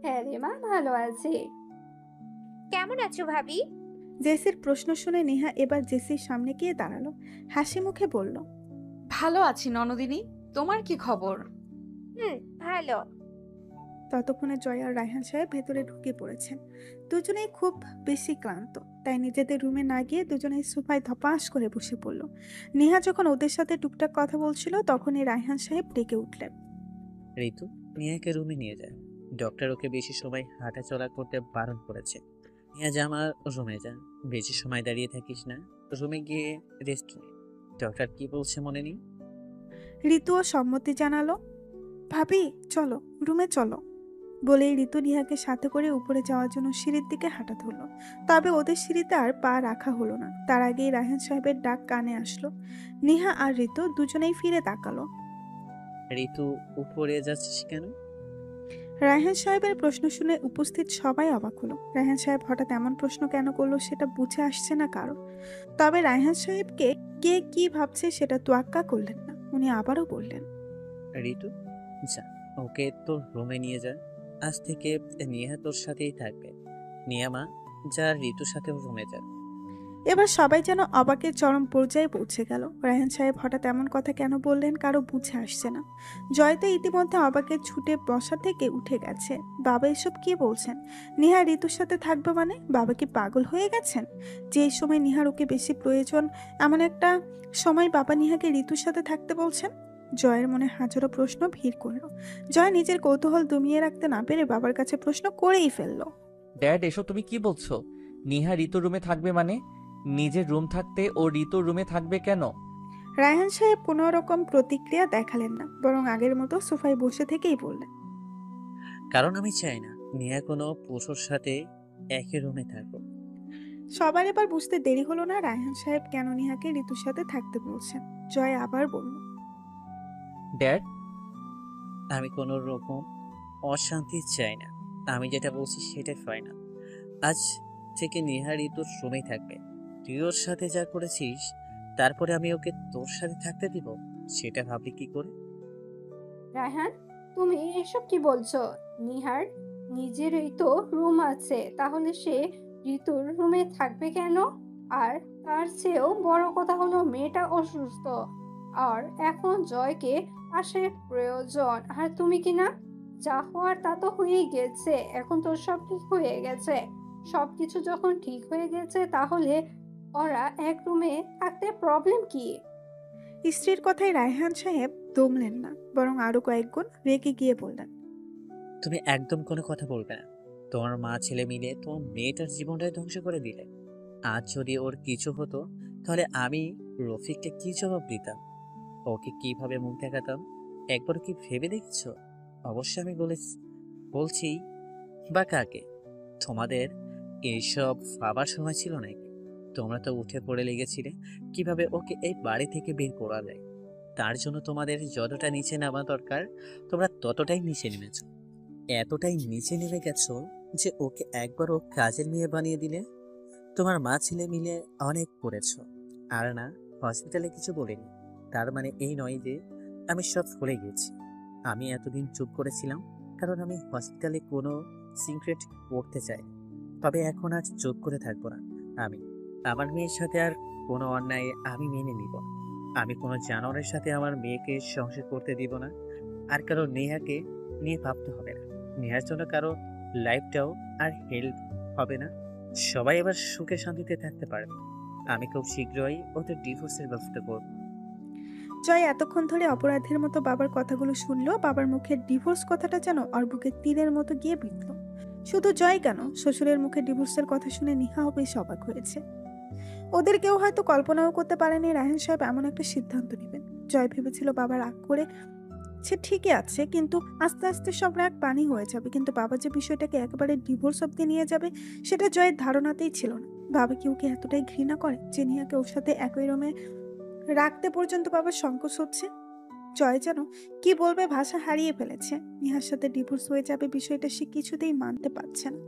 হ্যাঁ রে মা, ভালো আছি। কেমন আছো ভাবি? জেসির প্রশ্ন শুনে নিহা এবার জেসির সামনে গিয়ে দাঁড়ালো, হাসি মুখে বলল, ভালো আছি ননদিনী, তোমার কি খবর? ভালো। ততক্ষণে জয় আর রায়হান সাহেব ভেতরে ঢুকে পড়েছেন। দুজনেই খুব বেশি ক্লান্ত, তাই নিজেদের রুমে না গিয়ে দুজনেই সোফায় ধপাস করে বসে পড়ল। নেহা যখন ওদের সাথে টুকটাক কথা বলছিল তখনই রায়হান সাহেব ডেকে উঠলেন। ঋতু, নিয়াকে রুমে নিয়ে যায়। ডক্টর ওকে বেশি সময় হাঁটা চলা করতে বারণ করেছে। নিয়ে যা, আমার রুমে যা। বেশি সময় দাঁড়িয়ে থাকিস না, রুমে গিয়ে রেস্ট নে। ডক্টর কি বলছে মনে নেই? ঋতুও সম্মতি জানালো। ভাবি চলো, রুমে চলো বলেই ঋতু নিহাকে সাথে করে উপরে যাওয়ার জন্য সিঁড়ির দিকে হাঁটা ধরল। তবে ওদের সিঁড়িতে আর পা রাখা হলো না। তার আগেই রায়হান সাহেবের ডাক কানে আসলো। নিহা আর ঋতু দুজনেই ফিরে তাকালো। ঋতু, উপরে যাচ্ছিস কেন? রায়হান সাহেবের প্রশ্ন শুনে উপস্থিত সবাই অবাক হলো। রায়হান সাহেব হঠাৎ এমন প্রশ্ন কেন করলো সেটা বুঝে আসছে না কারো। তবে রায়হান সাহেবকে কে কি ভাবছে সেটা তোয়াক্কা করলেন না। উনি আবারও বললেন, ঋতু যা, ওকে তোর রুমে নিয়ে যা। আজ থেকে নিয়া তোর সাথেই থাকবে। নিয়া মা, যা ঋতুর সাথে রুমে যা। এবার সবাই যেন অবাকের চরম পর্যায়ে পৌঁছে গেল। রায়হান সাহেব হঠাৎ এমন কথা কেন বললেন কারো বুঝে আসছে না। জয় তো ইতিমধ্যে অবাকের ছুটে বসা থেকে উঠে গেছে। বাবা এসব কি বলছেন? নিহা ঋতুর সাথে থাকবে মানে? বাবা কি পাগল হয়ে গেছেন? যে সময় নিহার ওকে বেশি প্রয়োজন এমন একটা সময় বাবা নিহাকে ঋতুর সাথে থাকতে বলছেন? জয়ের মনে হাজারো প্রশ্ন ভিড় করলো। জয় নিজের কৌতূহল দমিয়ে রাখতে না পেরে বাবার কাছে প্রশ্ন করেই ফেললো। ড্যাড, এসব তুমি কি বলছো? নিহা ঋতুর রুমে থাকবে মানে? নিজের রুম থাকতে ও ঋতুর রুমে থাকবে কেন? রায়হান সাহেব কোনো রকম প্রতিক্রিয়া দেখালেন না, বরং আগের মতো সোফায় বসে থেকেই বললেন, কারণ আমি চাই না নিয়া কোনো পুরুষের সাথে একই রুমে থাকুক। সবার এবার বুঝতে দেরি হলো না রায়হান সাহেব কেন নিহাকে ঋতুর সাথে থাকতে বলছেন। জয় আবার বলল, ড্যাড, আমি কোনো রকম অশান্তি চাই না। আমি যেটা বলছি সেটাই ফাইনাল। আজ থেকে নেহা ঋতুর রুমেই থাকবে। তুই ওর সাথে যা করেছিস, তারপরে আমি ওকে তোর সাথে থাকতে দিব, সেটা ভাবলি কি করে? রায়হান, তুমি এসব কি বলছো? নিহার নিজেরই তো রুম আছে, তাহলে সে ঋতুর রুমে থাকবে কেন? আর তার চেয়েও বড় কথা হলো মেয়েটা অসুস্থ, আর এখন জয়কে পাশের প্রয়োজন। আর তুমি কি না, যা হওয়ার তা তো হয়েই গেছে, এখন তো সব ঠিক হয়ে গেছে। সবকিছু যখন ঠিক হয়ে গেছে তাহলে ওরা এক রুমে থাকতে প্রবলেম কি? স্ত্রীর কথায় রায়হান সাহেব দমলেন না, বরং আরো কয়েকগুণ রেগে গিয়ে বললেন, তুমি একদম কোনো কথা বলবে না। তোমার মা ছেলে মিলে তোমার মেয়েটার জীবনটাই ধ্বংস করে দিলে। আজ যদি ওর কিছু হতো, তাহলে আমি রফিককে কি জবাব দিতাম? ওকে কিভাবে মুখ দেখাতাম? একবার কি ভেবে দেখেছো? অবশ্যই আমি বলছি, বা কাকে? তোমাদের এইসব ভাবার সময় ছিল নাকি? তোমরা তো উঠে পড়ে লেগেছিলে কিভাবে ওকে এই বাড়ি থেকে বের করা যায়। তার জন্য তোমাদের যতটা নিচে নামা দরকার, তোমরা ততটাই নিচে নেমেছো। এতটাই নিচে নেমে গেছো যে ওকে একবারও কাজের মেয়ে বানিয়ে দিলে। তোমার মা ছেলে মিলে অনেক করেছো। আর না, হসপিটালে কিছু বলিনি, তার মানে এই নয় যে আমি সব ভুলে গেছি। আমি এতদিন চুপ করেছিলাম কারণ আমি হসপিটালে কোনো সিক্রেট পড়তে চাই। তবে এখন আজ চুপ করে থাকবো না। আমি আমার মেয়ের সাথে আর কোনো অন্যায় আমি মেনে নিব না। আমি কোনো জানোয়ারের সাথে আমার মেয়েকে সংসার করতে দিব না। আর কারো নেহাকে নিয়ে ভাবতে হবে না। নেহার জন্য কারো লাইফটাও আর হেল্প হবে না। সবাই এবার সুখে শান্তিতে থাকতে পারবে। আমি খুব শীঘ্রই ওদের ডিভোর্সের ব্যবস্থা করব। জয় এতক্ষণ ধরে অপরাধীর মতো বাবার কথাগুলো শুনলো। বাবার মুখে ডিভোর্স কথাটা যেন ওর বুকে তীরের মতো গিয়ে বিঁধল। শুধু জয় কেন, শ্বশুরের মুখে ডিভোর্সের কথা শুনে নিহাও বেশ অবাক হয়েছে। ওদের কেউ হয়তো কল্পনাও করতে পারেনি রায়হান সাহেব এমন একটা সিদ্ধান্ত নেবেন। জয় ভেবেছিল বাবা রাগ করে সে ঠিকই আছে, কিন্তু আস্তে আস্তে সব রাগ পানি হয়ে যাবে। কিন্তু বাবা যে বিষয়টাকে একেবারে ডিভোর্স অব্দি নিয়ে যাবে, সেটা জয়ের ধারণাতেই ছিল না। বাবা কি ওকে এতটাই ঘৃণা করে যে নিহাকে ওর সাথে একই রুমে রাখতে পর্যন্ত বাবার সংকোচ হচ্ছে? জয় যেন কি বলবে ভাষা হারিয়ে ফেলেছে। নিহার সাথে ডিভোর্স হয়ে যাবে বিষয়টা সে কিছুতেই মানতে পারছে না।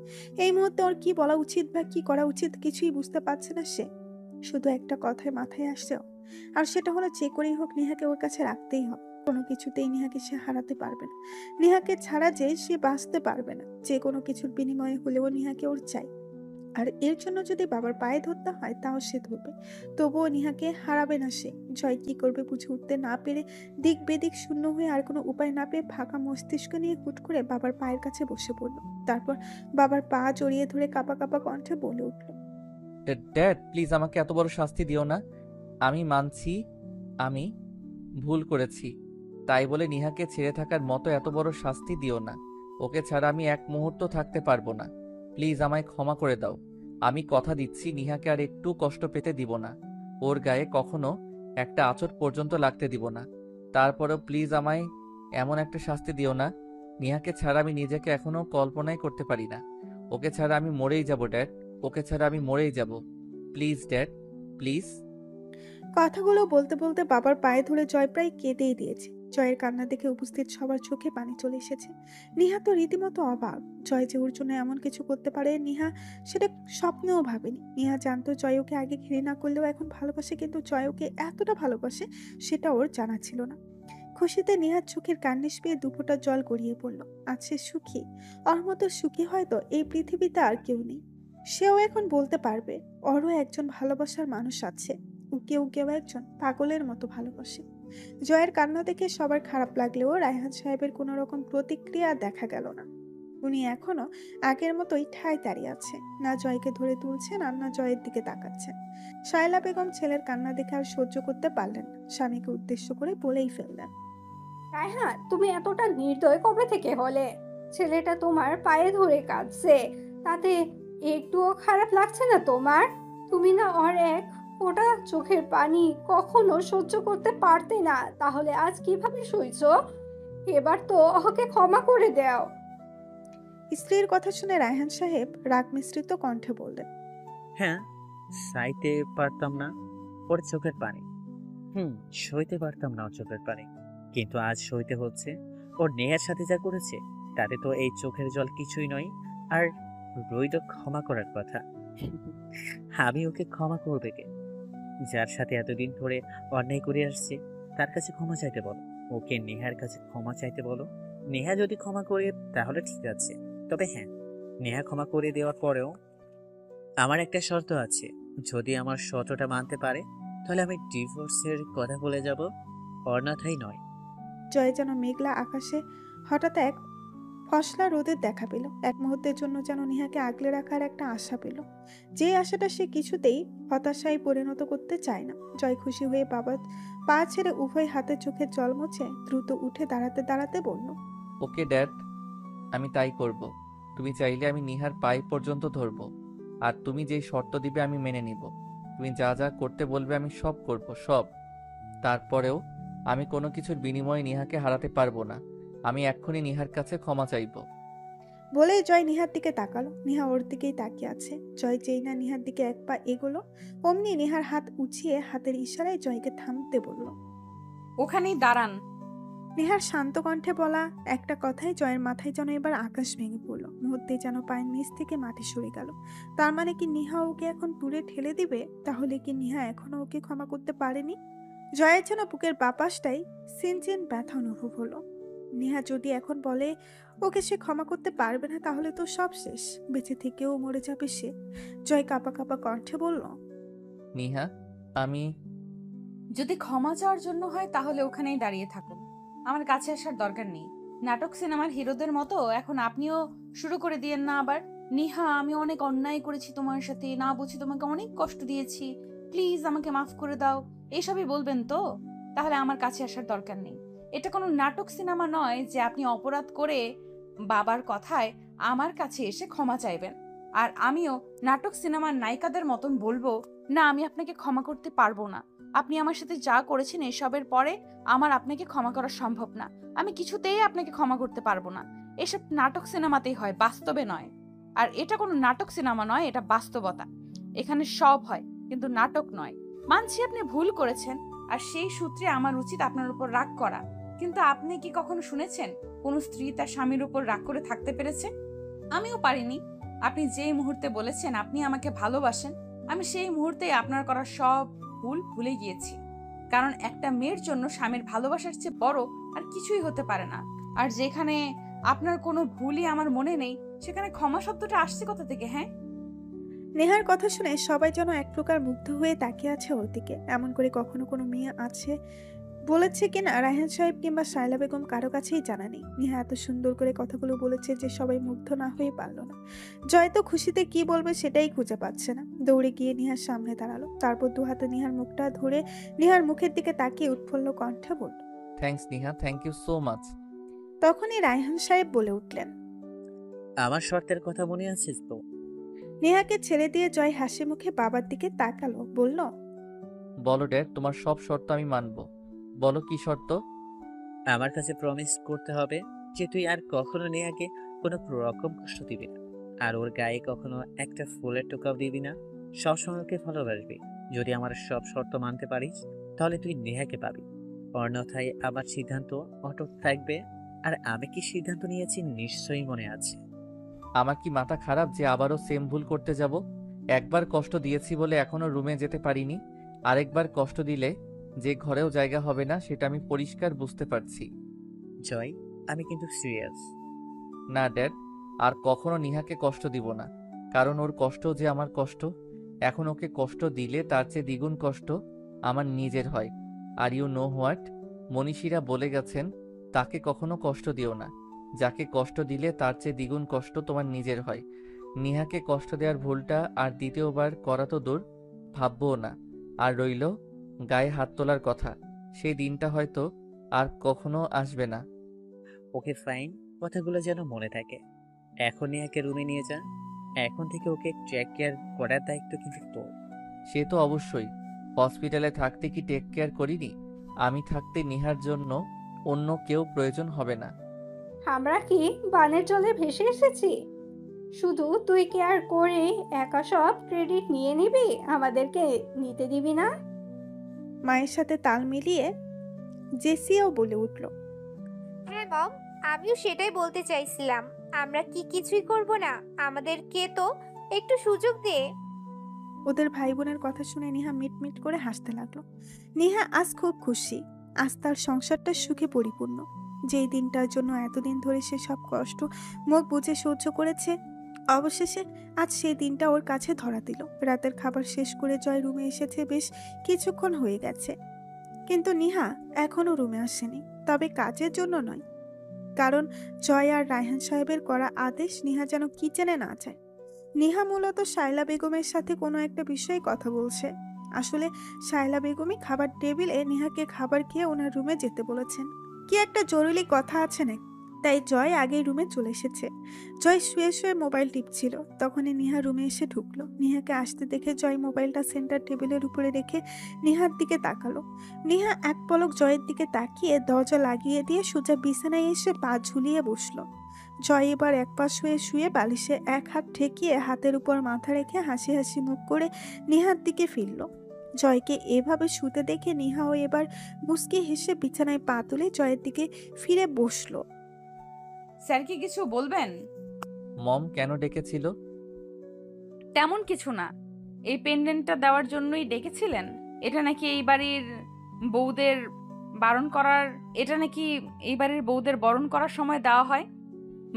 এই মুহূর্তে ওর কি বলা উচিত বা কি করা উচিত কিছুই বুঝতে পারছে না সে। শুধু একটা কথায় মাথায় আসছে ওর, আর সেটা হলো যে করেই হোক নেহাকে ওর কাছে রাখতেই হবে। কোনো কিছুতেই নেহাকে সে হারাতে পারবে না। নেহাকে ছাড়া যে সে বাঁচতে পারবে না। যে কোনো কিছুর বিনিময়ে হলেও নেহাকে ওর চাই। আর এর জন্য যদি বাবার পায়ে ধরতে হয় তাও সে ধরবে, তবুও নিহাকে হারাবে না সে। জয় কি করবে বুঝে উঠতে না পেরে, দিক বেদিক শূন্য হয়ে আর কোনো উপায় না পেয়ে ফাঁকা মস্তিষ্ক নিয়ে হুট করে বাবার পায়ের কাছে বসে পড়লো। তারপর বাবার পা জড়িয়ে ধরে কাঁপা কাঁপা কণ্ঠে বলে উঠল, ড্যাড প্লিজ আমাকে এত বড় শাস্তি দিও না। আমি মানছি আমি ভুল করেছি, তাই বলে নিহাকে ছেড়ে থাকার মতো এত বড় শাস্তি দিও না। ওকে ছাড়া আমি এক মুহূর্ত থাকতে পারবো না। প্লিজ আমায় ক্ষমা করে দাও। আমি কথা দিচ্ছি নিহাকে আর একটু কষ্ট পেতে দিব না। ওর গায়ে কখনো একটা আঁচড় পর্যন্ত লাগতে দিব না। তারপরেও প্লিজ আমায় এমন একটা শাস্তি দিও না। নিহাকে ছাড়া আমি নিজেকে এখনো কল্পনাই করতে পারি না। ওকে ছাড়া আমি মরেই যাব ড্যাড। ওকে ছাড়া আমি মরেই যাব। Please dad, please. কথাগুলো বলতে বলতে বাবার পায়ে ধরে জয় প্রায় কেঁদেই দিয়েছে। জয়ের কান্না দেখে উপস্থিত সবার চোখে পানি চলে এসেছে। নিহা তো রীতিমতো অবাক। জয় যে ওর জন্য এমন কিছু করতে পারে নিহা সেটা স্বপ্নেও ভাবেনি। নিহা জানতো জয় ওকে আগে ঘৃণা করলেও এখন ভালোবাসে, কিন্তু জয় ওকে এতটা ভালোবাসে সেটা ওর জানা ছিল না। খুশিতে নিহার চোখের কান্নিস পেয়ে দুফোঁটা জল গড়িয়ে পড়ল। আজ সে সুখী। ওর মতো সুখী হয়তো এই পৃথিবীতে আর কেউ নেই। সেও এখন বলতে পারবে ওরও একজন ভালোবাসার মানুষ আছে। কেউ কেউ একজন পাগলের মতো ভালোবাসে। জয়ের কান্না দেখে সবার খারাপ লাগলেও রায়হান সাহেবের কোনো রকম প্রতিক্রিয়া দেখা গেল না। উনি এখনো আগের মতোই ঠায় দাঁড়িয়ে আছে, না জয়কে ধরে তুলছেন আর না জয়ের দিকে তাকাচ্ছেন। শায়লা বেগম ছেলের কান্না দেখে আর সহ্য করতে পারলেন না, স্বামীকে উদ্দেশ্য করে বলেই ফেললেন, রায়হান, তুমি এতটা নির্দয় কবে থেকে হলে? ছেলেটা তোমার পায়ে ধরে কাঁদছে, তাতে একটুও খারাপ লাগছে না তোমার? তুমি না ওর এক ফোঁটা চোখের পানি কখনো সহ্য করতে পারতে না, তাহলে আজ কিভাবে সইছো? এবার তো ওকে ক্ষমা করে দাও। স্ত্রীর কথা শুনে রায়হান সাহেব রাগ মিশ্রিত কণ্ঠে বললেন, হ্যাঁ, সাইতে পারতাম না ওর চোখের পানি। সইতে পারতাম না ওর চোখের পানি, কিন্তু আজ সইতে হচ্ছে। ওর নেহার সাথে যা করেছে তাতে তো এই চোখের জল কিছুই নয়। আর রই তো ক্ষমা করার কথা। আমি ওকে ক্ষমা করবে কে? যার সাথে এতদিন ধরে অন্যায় করে আসছে তার কাছে ক্ষমা চাইতে বলো। ওকে নেহার কাছে ক্ষমা চাইতে বলো। নেহা যদি ক্ষমা করে তাহলে ঠিক আছে। তবে হ্যাঁ, নেহা ক্ষমা করে দেওয়ার পরেও আমার একটা শর্ত আছে। যদি আমার শর্তটা মানতে পারে তাহলে আমি ডিভোর্সের কথা বলে যাব, অন্যথায় নয়। জয় যেন মেঘলা আকাশে হঠাৎ এক ফসলা রোদের দেখা পেল। এক মুহূর্তের জন্য যেন নেহাকে আগলে রাখার একটা আশা পেল, যে আশাটা সে কিছুতেই হতাশায় পরিণত করতে চায় না। জয় খুশি হয়ে বাবার পা ছেড়ে উভয় হাতে চোখের জল মুছে দ্রুত উঠে দাঁড়াতে দাঁড়াতে বলল, ওকে ড্যাড, আমি তাই করব। তুমি চাইলে আমি নিহার পাই পর্যন্ত ধরবো। আর তুমি যেই শর্ত দিবে আমি মেনে নিব। তুমি যা যা করতে বলবে আমি সব করব, সব। তারপরেও আমি কোনো কিছুর বিনিময়ে নিহাকে হারাতে পারবো না। আমি এক্ষুনি নিহার কাছে ক্ষমা চাইবো। বলেই জয় নিহার দিকে তাকালো। নিহা ওর দিকেই তাকিয়ে আছে। জয় যেই না নিহার দিকে এক পা এগোলো, অমনি নিহার হাত উঁচিয়ে হাতের ইশারায় জয়কে থামতে বলল। ওখানেই দাঁড়ান। নেহার শান্ত কণ্ঠে বলা একটা কথাই জয়ের মাথায় যেন এবার আকাশ ভেঙে পড়ল। মুহূর্তে যেন পায়ের নিচ থেকে মাটি সরে গেল। তার মানে কি নিহা ওকে এখন দূরে ঠেলে দিবে? তাহলে কি নিহা এখনো ওকে ক্ষমা করতে পারেনি? জয়ের যেন বুকের বাপাসটাই সিনচিন ব্যথা অনুভব হলো। নিহা যদি এখন বলে ওকে সে ক্ষমা করতে পারবে না, তাহলে তো সব শেষ, বেঁচে থেকেও মরে যাবে সে। জয় কাঁপা কাঁপা কণ্ঠে বলল, নিহা, আমি যদি ক্ষমা চাওয়ার জন্য হয় তাহলে ওখানেই দাঁড়িয়ে থাকুন, আমার কাছে আসার দরকার নেই। নাটক সিনেমার হিরোদের মতো এখন আপনিও শুরু করে দিয়েন না আবার। নিহা, আমি অনেক অন্যায় করেছি তোমার সাথে, না বুঝি তোমাকে অনেক কষ্ট দিয়েছি, প্লিজ আমাকে মাফ করে দাও, এসবই বলবেন তো? তাহলে আমার কাছে আসার দরকার নেই। এটা কোনো নাটক সিনেমা নয় যে আপনি অপরাধ করে বাবার কথায় আমার কাছে এসে ক্ষমা চাইবেন। আর আমিও নাটক সিনেমার নায়িকাদের মতন বলবো না আমি আপনাকে ক্ষমা করতে পারবো না, আপনি আমার সাথে যা করেছেন এসবের পরে আমার আপনাকে ক্ষমা করা সম্ভব না, আমি কিছুতেই আপনাকে ক্ষমা করতে পারবো না। এসব নাটক সিনেমাতেই হয়, বাস্তবে নয়। আর এটা কোনো নাটক সিনেমা নয়, এটা বাস্তবতা। এখানে সব হয় কিন্তু নাটক নয়। মানছি আপনি ভুল করেছেন, আর সেই সূত্রে আমার উচিত আপনার উপর রাগ করা। কিন্তু আপনি কি কখনো শুনেছেন কোন স্ত্রী তার স্বামীর উপর রাগ করে থাকতে পেরেছে? আমিও পারিনি। আপনি যেই মুহূর্তে বলেছেন আপনি আমাকে ভালোবাসেন, আমি সেই মুহূর্তেই আপনার করা সব ভুল ভুলে গিয়েছি। কারণ একটা মেয়ের জন্য স্বামীর ভালোবাসার চেয়ে বড় আর কিছুই হতে পারে না। আর যেখানে আপনার কোনো ভুলই আমার মনে নেই, সেখানে ক্ষমা শব্দটা আসছে কোথা থেকে? হ্যাঁ, নেহার কথা শুনে সবাই যেন এক প্রকার মুগ্ধ হয়ে তাকিয়ে আছে ওর দিকে। এমন করে কখনো কোনো মেয়ে আছে বলেছে কিনা রায়হান সাহেব কিংবা শায়লা বেগম কারো কাছেই জানা নেই। নেহা এত সুন্দর করে কথাগুলো বলেছে যে সবাই মুগ্ধ না হয়ে পারল না। জয় তো খুশিতে কি বলবে সেটাই খুঁজে পাচ্ছে না। দৌড়ে গিয়ে নেহার সামনে দাঁড়ালো। তারপর দু হাতে নেহার মুখটা ধরে নেহার মুখের দিকে তাকিয়ে উৎফুল্ল কণ্ঠে বলল। Thanks Niha, thank you so much. তখনই রায়হান সাহেব বলে উঠলেন, আমার শর্তের কথা মনে আছে তো? নেহাকে ছেড়ে দিয়ে জয় হাসি মুখে বাবার দিকে তাকালো, বলল, বলো ড্যাড, তোমার সব শর্ত আমি মানবো। বলো কি শর্ত? আমার কাছে প্রমিস করতে হবে যে তুই আর কখনো নেহাকে কোনো রকম কষ্ট দিবি না, আর ওর গায়ে কখনো একটা ফুলের টোকাও দিবি না, সবসময় ওকে ভালোবাসবি। যদি আমার সব শর্ত মানতে পারিস তাহলে তুই নেহাকে পাবি, অন্যথায় আমার সিদ্ধান্ত অটুট থাকবে। আর আমি কি সিদ্ধান্ত নিয়েছি নিশ্চয়ই মনে আছে। আমার কি মাথা খারাপ যে আবারও সেম ভুল করতে যাব? একবার কষ্ট দিয়েছি বলে এখনো রুমে যেতে পারিনি। আরেকবার কষ্ট দিলে যে ঘরেও জায়গা হবে না, সেটা আমি পরিষ্কার বুঝতে পারছি। জয়, আমি কিন্তু সিরিয়াস। না ড্যাড, আর কখনো নিহাকে কষ্ট দিব না। কারণ ওর কষ্ট যে আমার কষ্ট। এখন ওকে কষ্ট দিলে তার চেয়ে দ্বিগুণ কষ্ট আমার নিজের হয়। আর ইউ নো হোয়াট, মনীষীরা বলে গেছেন তাকে কখনো কষ্ট দিও না। যাকে কষ্ট দিলে তার চেয়ে দ্বিগুণ কষ্ট তোমার নিজের হয়। নিহাকে কষ্ট দেওয়ার ভুলটা আর দ্বিতীয়বার করা তো দূর, ভাববও না। আর রইল গায়ে হাত তোলার কথা, সেই দিনটা হয়তো আর কখনো আসবে না। ওকে ফাইন, কথাগুলো যেন মনে থাকে। এখন নেহাকে রুমে নিয়ে যা। এখন থেকে ওকে টেক কেয়ার করার দায়িত্ব কিন্তু তোর। সে তো অবশ্যই। হসপিটালে থাকতে কি টেক কেয়ার করিনি? আমি থাকতে নিহার জন্য অন্য কেউ প্রয়োজন হবে না। আমরা কি বানের জলে ভেসে এসেছি? শুধু তুই কেয়ার করে একা সব ক্রেডিট নিয়ে নিবি, আমাদেরকে নিতে দিবি না? মায়ের সাথে তাল মিলিয়ে জেসিয়াও বলে উঠল, হ্যাঁ মম, আমিও সেটাই বলতে চাইছিলাম। আমরা কি কিছুই করব না? আমাদেরকে তো একটু সুযোগ দে। ওদের ভাই বোনের কথা শুনে নিহা মিটমিট করে হাসতে লাগলো। নিহা আজ খুব খুশি। আজ তার সংসারটা সুখে পরিপূর্ণ। যেই দিনটার জন্য এতদিন ধরে সে সব কষ্ট মুখ বুজে সহ্য করেছে, অবশেষে আজ সেই দিনটা ওর কাছে ধরা দিল। রাতের খাবার শেষ করে জয় রুমে এসেছে বেশ কিছুক্ষণ হয়ে গেছে, কিন্তু নিহা এখনো রুমে আসেনি। তবে কাজের জন্য নয়, কারণ জয় আর রায়হান সাহেবের করা আদেশ নিহা যেন কিচেনে না যায়। নিহা মূলত শায়লা বেগমের সাথে কোনো একটা বিষয়ে কথা বলছে। আসলে শায়লা বেগমই খাবার টেবিলে নিহাকে খাবার খেয়ে ওনার রুমে যেতে বলেছেন। কি একটা জরুরি কথা আছে না, তাই জয় আগেই রুমে চলে এসেছে। জয় শুয়ে শুয়ে মোবাইল টিপছিল, তখনই নিহা রুমে এসে ঢুকলো। নিহাকে আসতে দেখে জয় মোবাইলটা সেন্টার টেবিলের উপরে রেখে নিহার দিকে তাকালো। নিহা এক পলক জয়ের দিকে তাকিয়ে দরজা লাগিয়ে দিয়ে সোজা বিছানায় এসে পা ঝুলিয়ে বসলো। জয় এবার এক পাশ হয়ে শুয়ে বালিশে এক হাত ঠেকিয়ে হাতের উপর মাথা রেখে হাসি হাসি মুখ করে নিহার দিকে ফিরল। জয়কে এভাবে শুতে দেখে নিহাও এবার মুচকি হেসে বিছানায় পা তুলে জয়ের দিকে ফিরে বসলো। স্যার কি কিছু বলবেন? মম কেন ডেকেছিল? তেমন কিছু না, এই পেন্ডেন্টটা দেওয়ার জন্যই ডেকেছিলেন। এটা নাকি এই বাড়ির বউদের বরণ করার সময় দেওয়া হয়।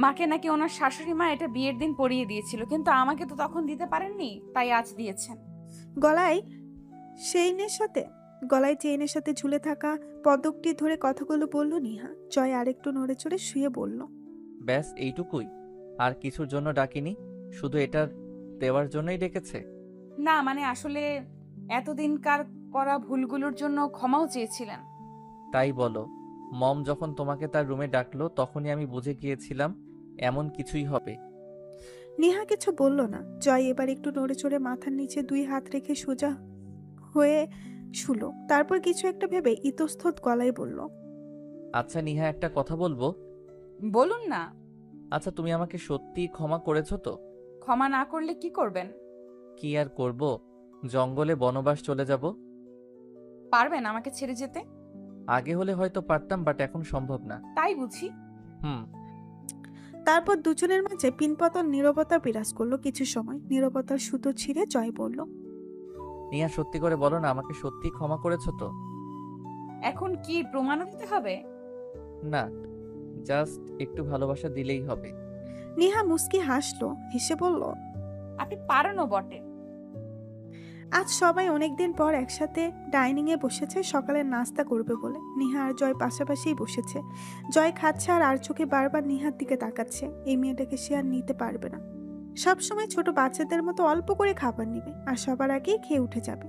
মাকে নাকি ওনার শাশুড়ি মা এটা বিয়ের দিন পরিয়ে দিয়েছিল, কিন্তু আমাকে তো তখন দিতে পারেননি, তাই আজ দিয়েছেন। গলায় চেইনের সাথে ঝুলে থাকা পদকটি ধরে কথাগুলো বলল নিহা। জয় আরেকটু নড়ে চড়ে শুয়ে বলল, ব্যাস এইটুকুই? আর কিছুর জন্য ডাকিনি? শুধু এটা দেওয়ার জন্যই ডেকেছে? না মানে আসলে এতদিনকার করা ভুলগুলোর জন্য ক্ষমাও চেয়েছিলেন। তাই বলো। মম যখন তোমাকে তার রুমে ডাকলো তখনই আমি বুঝে গিয়েছিলাম এমন কিছুই হবে। নিহা কিছু বলল না। জয় এবার একটু নড়ে চড়ে মাথার নিচে দুই হাত রেখে সোজা হয়ে শুলো। তারপর কিছু একটা ভেবে ইতস্তত গলায় বলল, আচ্ছা নিহা, একটা কথা বলবো? বলুন না। আচ্ছা, তুমি আমাকে সত্যি ক্ষমা করেছো তো? ক্ষমা না করলে কি করবেন? কি আর করব, জঙ্গলে বনবাস চলে যাব। পারবেন আমাকে ছেড়ে যেতে? আগে হলে হয়তো পারতাম, বাট এখন সম্ভব না। তাই বুঝি। তারপর দুজনের মাঝে পিনপতন নীরবতা বিরাজ করলো। কিছু সময় নীরবতার সুতো ছিঁড়ে জয় বলল, নিহা, সত্যি করে বলো না, আমাকে সত্যি ক্ষমা করেছো তো? এখন কি প্রমাণও দিতে হবে? না, জাস্ট একটু ভালোবাসা দিলেই হবে। নিহা মুস্কি হাসলো, হেসে বলল, আপনি পারেনও বটে। আজ সবাই অনেকদিন পর একসাথে ডাইনিং এ বসেছে সকালের নাস্তা করবে বলে। নিহা আর জয় পাশাপাশিই বসেছে। জয় খাচ্ছে আর চোখে বারবার নিহার দিকে তাকাচ্ছে। এই মেয়েটাকে সে আর নিতে পারবে না। সবসময় ছোট বাচ্চাদের মতো অল্প করে খাবার নিবে আর সবার আগেই খেয়ে উঠে যাবে।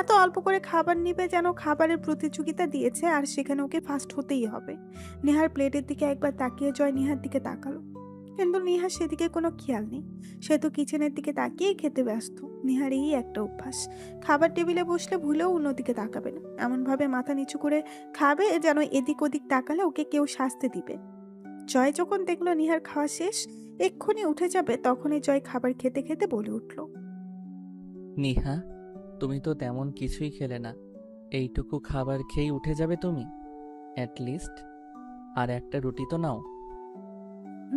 এত অল্প করে খাবার নিবে যেন খাবারের প্রতিযোগিতা দিয়েছে আর সেখানে ওকে ফার্স্ট হতেই হবে। নেহার প্লেটের দিকে একবার তাকিয়ে জয় নিহার দিকে তাকালো, কিন্তু নিহা সেদিকে কোনো খেয়াল নেই। সে তো কিচেনের দিকে তাকিয়েই খেতে ব্যস্ত। নিহার এই একটা অভ্যাস, খাবার টেবিলে বসলে ভুলেও অন্যদিকে তাকাবে না। এমনভাবে মাথা নিচু করে খাবে যেন এদিক ওদিক তাকালে ওকে কেউ শাস্তি দিবে। জয় যখন দেখলো নিহার খাওয়া শেষ, এক্ষুনি উঠে যাবে, তখনই জয় খাবার খেতে খেতে বলে উঠল, নিহা, তুমি তো তেমন কিছুই খেলে না। এইটুকু খাবার খেয়েই উঠে যাবে তুমি? অ্যাটলিস্ট আর একটা রুটি তো নাও।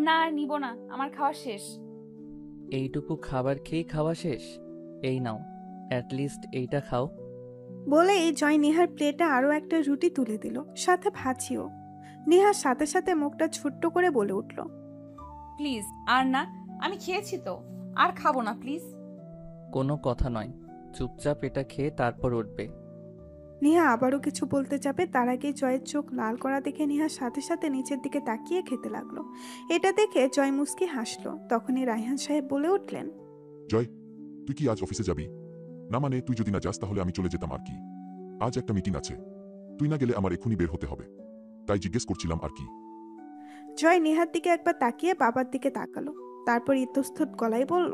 না আর নিব না, আমার খাওয়া শেষ। এইটুকু খাবার খেয়েই খাওয়া শেষ? এই নাও, অ্যাটলিস্ট এইটা খাও। বলেই জয় নিহার প্লেটে আরো একটা রুটি তুলে দিল, সাথে ভাজিও। নিহার সাথে সাথে মুখটা ছোট্ট করে বলে উঠল, প্লিজ আর না, আমি খেয়েছি তো, আর খাবো না প্লিজ। কোনো কথা নয়, চুপচাপ এটা খেয়ে তারপর উঠবে। নিহা আবারও কিছু বলতে যাবে, তার আগে জয়ের চোখ লাল করা দেখে নিহার সাথে সাথে নিচের দিকে তাকিয়ে খেতে লাগলো। এটা দেখে জয় মুস্কি হাসলো। তখনই রায়হান সাহেব বলে উঠলেন, জয়, তুই কি আজ অফিসে যাবি? না মানে তুই যদি না যাস তাহলে আমি চলে যেতাম আর কি। আজ একটা মিটিং আছে, তুই না গেলে আমার এক্ষুনি বের হতে হবে, তাই জিজ্ঞেস করছিলাম আর কি। জয় নিহার দিকে একবার তাকিয়ে বাবার দিকে তাকালো, তারপর ইতস্তত গলায় বলল,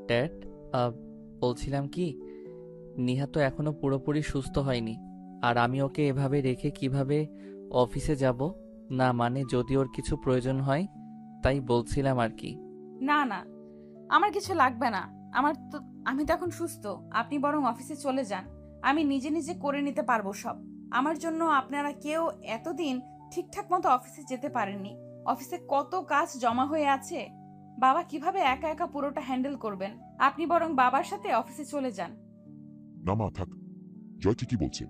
ড্যাড, বলছিলাম কি, নিহা তো এখনো পুরোপুরি সুস্থ হয়নি, আর আমি ওকে এভাবে রেখে কিভাবে অফিসে যাব? না মানে যদি ওর কিছু প্রয়োজন হয় তাই বলছিলাম আর কি। না না, আমার কিছু লাগবে না, আমি তো এখন সুস্থ। আপনি বরং অফিসে চলে যান, আমি নিজে নিজে করে নিতে পারবো সব। আমার জন্য আপনারা কেউ এতদিন ঠিকঠাক মতো অফিসে যেতে পারেননি। অফিসে কত কাজ জমা হয়ে আছে। বাবা কিভাবে একা একা পুরোটা হ্যান্ডেল করবেন? আপনি বরং বাবার সাথে অফিসে চলে যান। না মা, থাক। জয় ঠিকই বলছে,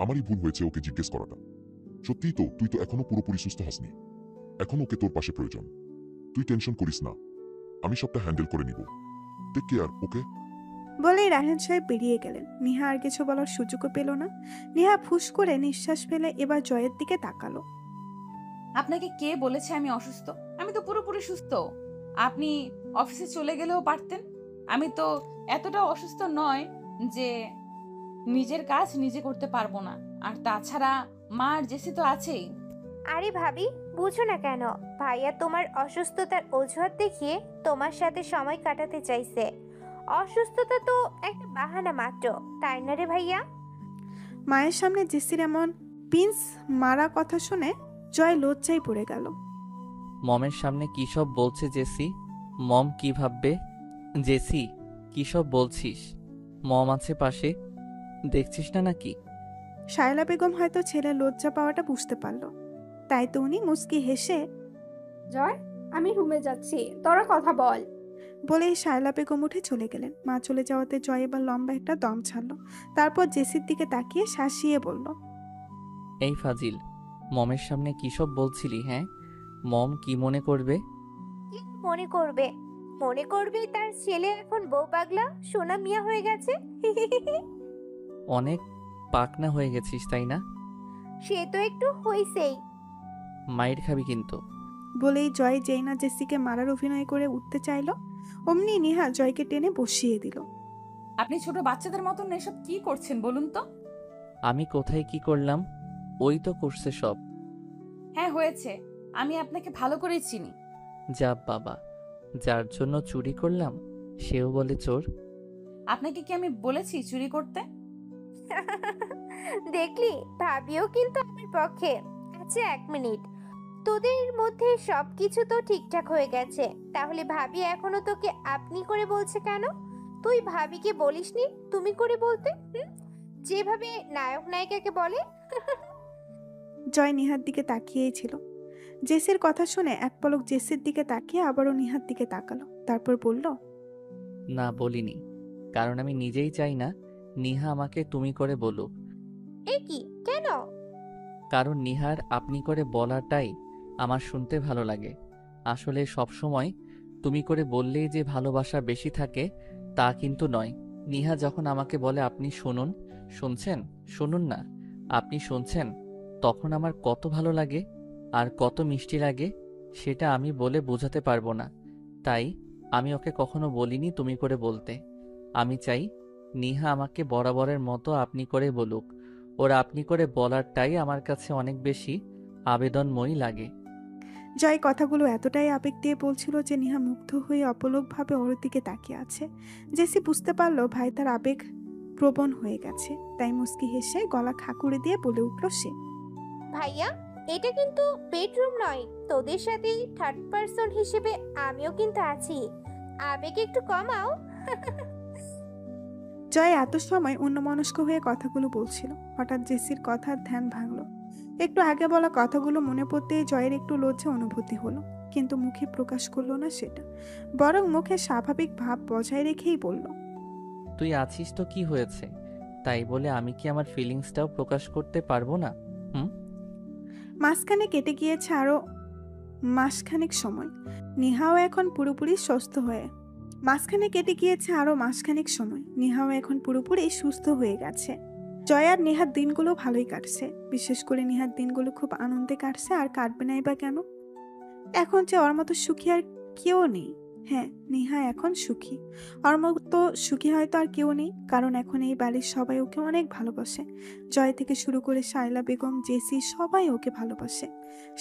আমারই ভুল হয়েছে ওকে জিজ্ঞেস করাটা। সত্যিই তো, তুই তো এখনো পুরোপুরি সুস্থ হসনি। এখন ওকে তোর পাশে প্রয়োজন। তুই টেনশন করিস না, আমি সবটা হ্যান্ডেল করে নিব। টেক কেয়ার, ওকে? বলেই রায়হান সাহেব বেরিয়ে গেলেন। নিহা আর কিছু বলার সুযোগও পেল না। নিহা ফুস করে নিঃশ্বাস ফেলে এবার জয়ের দিকে তাকালো। আপনাকে কে বলেছে আমি অসুস্থ? আমি তো পুরোপুরি সুস্থ। আপনি অফিসে চলে গেলেও পারতেন। আমি তো এতটা অসুস্থ নয় যে নিজের কাজ নিজে করতে পারবো না। আর তাছাড়া মা আর জেসি তো আছেই। আরে ভাবি, বুঝো না কেন? ভাইয়া তোমার অসুস্থতার অজুহাত দেখিয়ে তোমার সাথে সময় কাটাতে চাইছে। অসুস্থতা তো একটা বাহানা মাত্র, তাই না রে ভাইয়া? মায়ের সামনে জেসির এমন পিন্স মারা কথা শুনে জয় লজ্জায় পড়ে গেল। মমের সামনে কী সব বলছে জেসি? মম কি ভাববে? জেসি, কী সব বলছিস? মম আছে পাশে, দেখছিস না নাকি? শায়লা বেগম হয়তো ছেলের লজ্জা পাওয়াটা বুঝতে পারল, তাই তো উনি মুচকি হেসে জয়, আমি রুমে যাচ্ছি, তোরা কথা বল। বলেই শায়লা বেগম উঠে চলে গেলেন। মা চলে যাওয়াতে জয় এবার লম্বা একটা দম ছাড়লো। তারপর জেসির দিকে তাকিয়ে শাসিয়ে বলল, এই ফাজিল, মমের সামনে কী সব বলছিলি? হ্যাঁ, মম কি মনে করবে? কি মনে করবে? মনে করবে তার ছেলে এখন বউ পাগলা সোনা মিয়া হয়ে গেছে। অনেক পাকনা হয়ে গেছিস, তাই না? সে তো একটু হইছেই। মাইর খাবি কিন্তু। বলেই জয় যেই না জেসিকে মারার অভিনয় করে উঠতে চাইল, অমনি নিহা জয়কে টেনে বসিয়ে দিল। আপনি ছোট বাচ্চাদের মতন এসব কি করছেন বলুন তো? আমি কোথায় কি করলাম? ওই তো করছে সব। হ্যাঁ হয়েছে, আমি আপনাকে ভালো করেই চিনি। যা বাবা, যার জন্য চুরি করলাম সেও বলে চোর। আপনাকে কি আমি বলেছি চুরি করতে? দেখলি, ভাবিও কিন্তু আমার পক্ষে। আচ্ছা, 1 মিনিট। তোদের মধ্যে সবকিছু তো ঠিকঠাক হয়ে গেছে, তাহলে ভাবি এখনো তোকে আপনি করে বলছে কেন? তুই ভাবিকে বলিসনি তুমি করে বলতে? যেভাবে নায়ক নায়িকাকে বলে। জয় নিহার দিকে তাকিয়েই ছিল। জেসির কথা শুনে এক পলক জেসির দিকে তাকিয়ে আবারও নিহার দিকে তাকালো, তারপর বলল, না, বলিনি, কারণ আমি নিজেই চাই না নিহা আমাকে তুমি করে বলুক। এ কি, কেন? কারণ নিহার আপনি করে বলাটাই আমার শুনতে ভালো লাগে। আসলে সব সময় তুমি করে বললেই যে ভালোবাসা বেশি থাকে তা কিন্তু নয়। নিহা যখন আমাকে বলে আপনি শুনুন, শুনছেন, শুনুন না, আপনি শুনছেন, তখন আমার কত ভালো লাগে আর কত মিষ্টি লাগে সেটা আমি বলে বোঝাতে পারবো না। তাই আমি ওকে কখনো বলিনি তুমি করে বলতে। আমি চাই নিহা আমাকে বরাবরের মতো আপনি করে বলুক। ওর আপনি করে বলারটাই আমার কাছে অনেক বেশি আবেদনময়ী লাগে। জয় কথাগুলো এতটাই আবেগ দিয়ে বলছিল যে নিহা মুগ্ধ হয়ে অপলকভাবে ওর দিকে তাকিয়ে আছে। জেসি বুঝতে পারলো ভাই তার আবেগ প্রবণ হয়ে গেছে, তাই মুস্কি হেসে গলা খাকুড়ে দিয়ে বলে উঠল সে, ভাইয়া, এটা কিন্তু বেডরুম নয়। তোদের সাথে থার্ড পারসন হিসেবে আমিও কিন্তু আছি। আবেগ একটু কমাও। জয় এত সময় অন্যমনস্ক হয়ে কথাগুলো বলছিল। হঠাৎ জেসির কথার ধ্যান ভাঙলো। একটু আগে বলা কথাগুলো মনে পড়তেই জয়ের একটু লজ্জা অনুভূতি হলো, কিন্তু মুখে প্রকাশ করলো না সেটা, বরং মুখে স্বাভাবিক ভাব বজায় রেখেই বলল, তুই আছিস তো কি হয়েছে? তাই বলে আমি কি আমার ফিলিংসটাও প্রকাশ করতে পারবো না? মাঝখানে কেটে গিয়েছে আরো মাসখানেক সময়। নিহাও এখন পুরোপুরি সুস্থ হয়ে নিহাও এখন পুরোপুরি সুস্থ হয়ে গেছে। জয় আর নেহার দিনগুলো ভালোই কাটছে। বিশেষ করে নেহার দিনগুলো খুব আনন্দে কাটছে, আর কাটবে নাই বা কেন? এখন যে ওর মতো সুখী আর কেউ নেই। হ্যাঁ, নেহা এখন সুখী। ওর মতো সুখী হয়তো আর কেউ নেই, কারণ এখন এই বাড়ির সবাই ওকে অনেক ভালোবাসে। জয় থেকে শুরু করে শায়লা বেগম, জেসি সবাই ওকে ভালোবাসে।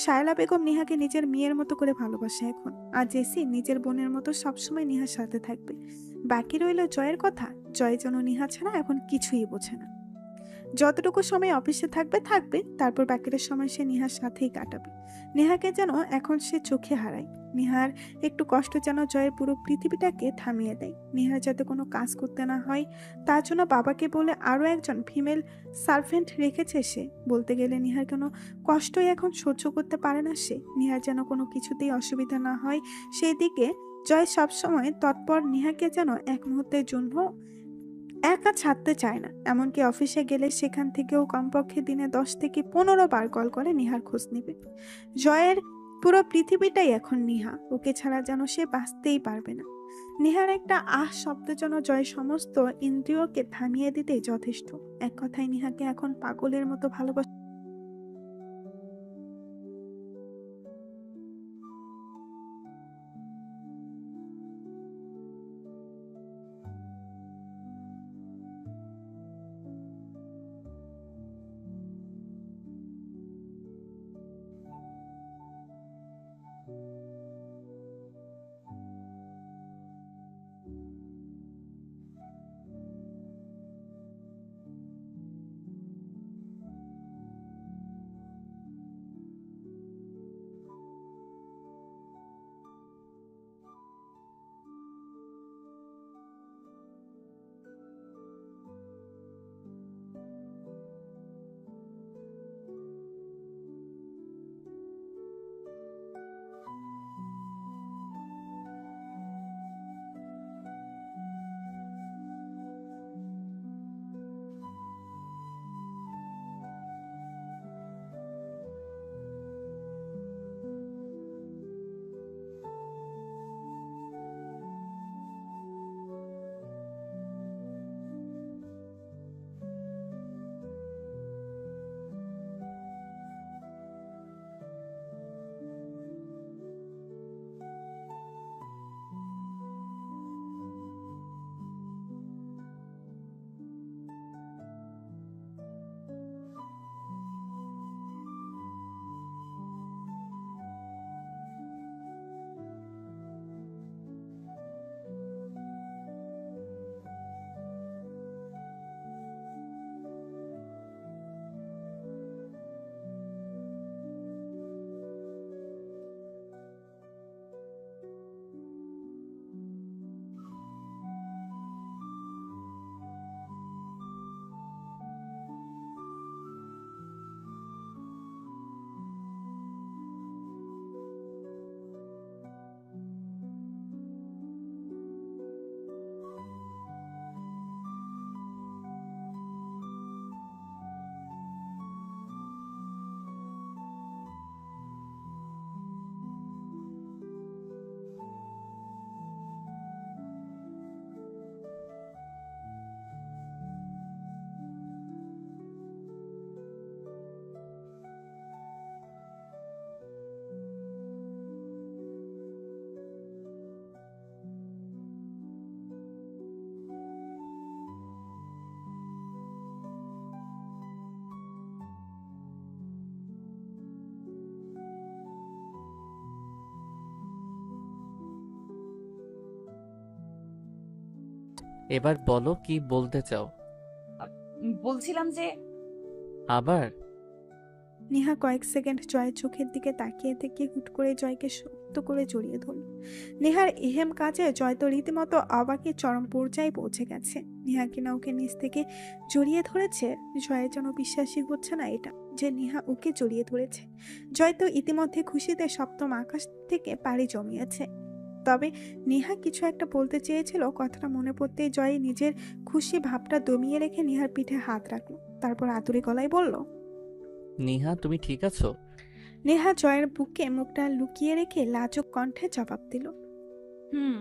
শায়লা বেগম নেহাকে নিজের মেয়ের মতো করে ভালোবাসে এখন, আর জেসি নিজের বোনের মতো সবসময় নেহার সাথে থাকবে। বাকি রইল জয়ের কথা। জয় যেন নেহা ছাড়া এখন কিছুই বোঝে না। যতটুকু সময় অফিসে থাকবে থাকবে, তারপর বাকিটা সময় সে নিহার সাথেই কাটাবে। নেহাকে যেন এখন সে চোখে হারায়। নিহার একটু কষ্ট যেন জয়ের পুরো পৃথিবীটাকে থামিয়ে দেয়। নিহার যাতে কোনো কাজ করতে না হয় তার জন্য বাবাকে বলে আরো একজন ফিমেল সার্ভেন্ট রেখেছে সে। বলতে গেলে নিহার কোনো কষ্টই এখন সহ্য করতে পারে না সে। নিহার যেন কোনো কিছুতেই অসুবিধা না হয় সেই দিকে জয় সবসময় তৎপর। নিহাকে যেন এক মুহূর্তের জন্য একা ছাড়তে চায় না। এমনকি অফিসে গেলে সেখান থেকেও কমপক্ষে দিনে 10 থেকে 15 বার কল করে নিহার খোঁজ নেবে। জয়ের পুরো পৃথিবীটাই এখন নিহা, ওকে ছাড়া যেন সে বাঁচতেই পারবে না। নিহার একটা আহ শব্দ যেন জয় সমস্ত ইন্দ্রিয়কে থামিয়ে দিতেই যথেষ্ট। এক কথায় নিহাকে এখন পাগলের মতো ভালোবাসা। এবার বলো কি বলতে চাও। বলছিলাম যে আবার নিহা কয়েক সেকেন্ড জয়ের চোখের দিকে তাকিয়ে থেকে হুট করে জয়কে শক্ত করে জড়িয়ে ধরল। নেহার এহেম কাজে জয় তো রীতিমতো অবাকের চরম পর্যায়ে পৌঁছে গেছে। নেহা কিনা ওকে নিচ থেকে জড়িয়ে ধরেছে। জয়ের যেন বিশ্বাসই হচ্ছে না এটা যে নেহা ওকে জড়িয়ে ধরেছে। জয় তো ইতিমধ্যে খুশিতে সপ্তম আকাশ থেকে পাড়ি জমিয়েছে। তবে নেহা কিছু একটা বলতে চেয়েছিল, কথাটা মনে পড়তেই জয় নিজের খুশি ভাবটা দমিয়ে রেখে নেহার পিঠে হাত রাখলো। তারপর আতুরে গলায় বলল, নিহা তুমি ঠিক আছো? নেহা জয়ের বুকে মুখটা লুকিয়ে রেখে লাজুক কণ্ঠে জবাব দিল, হুম।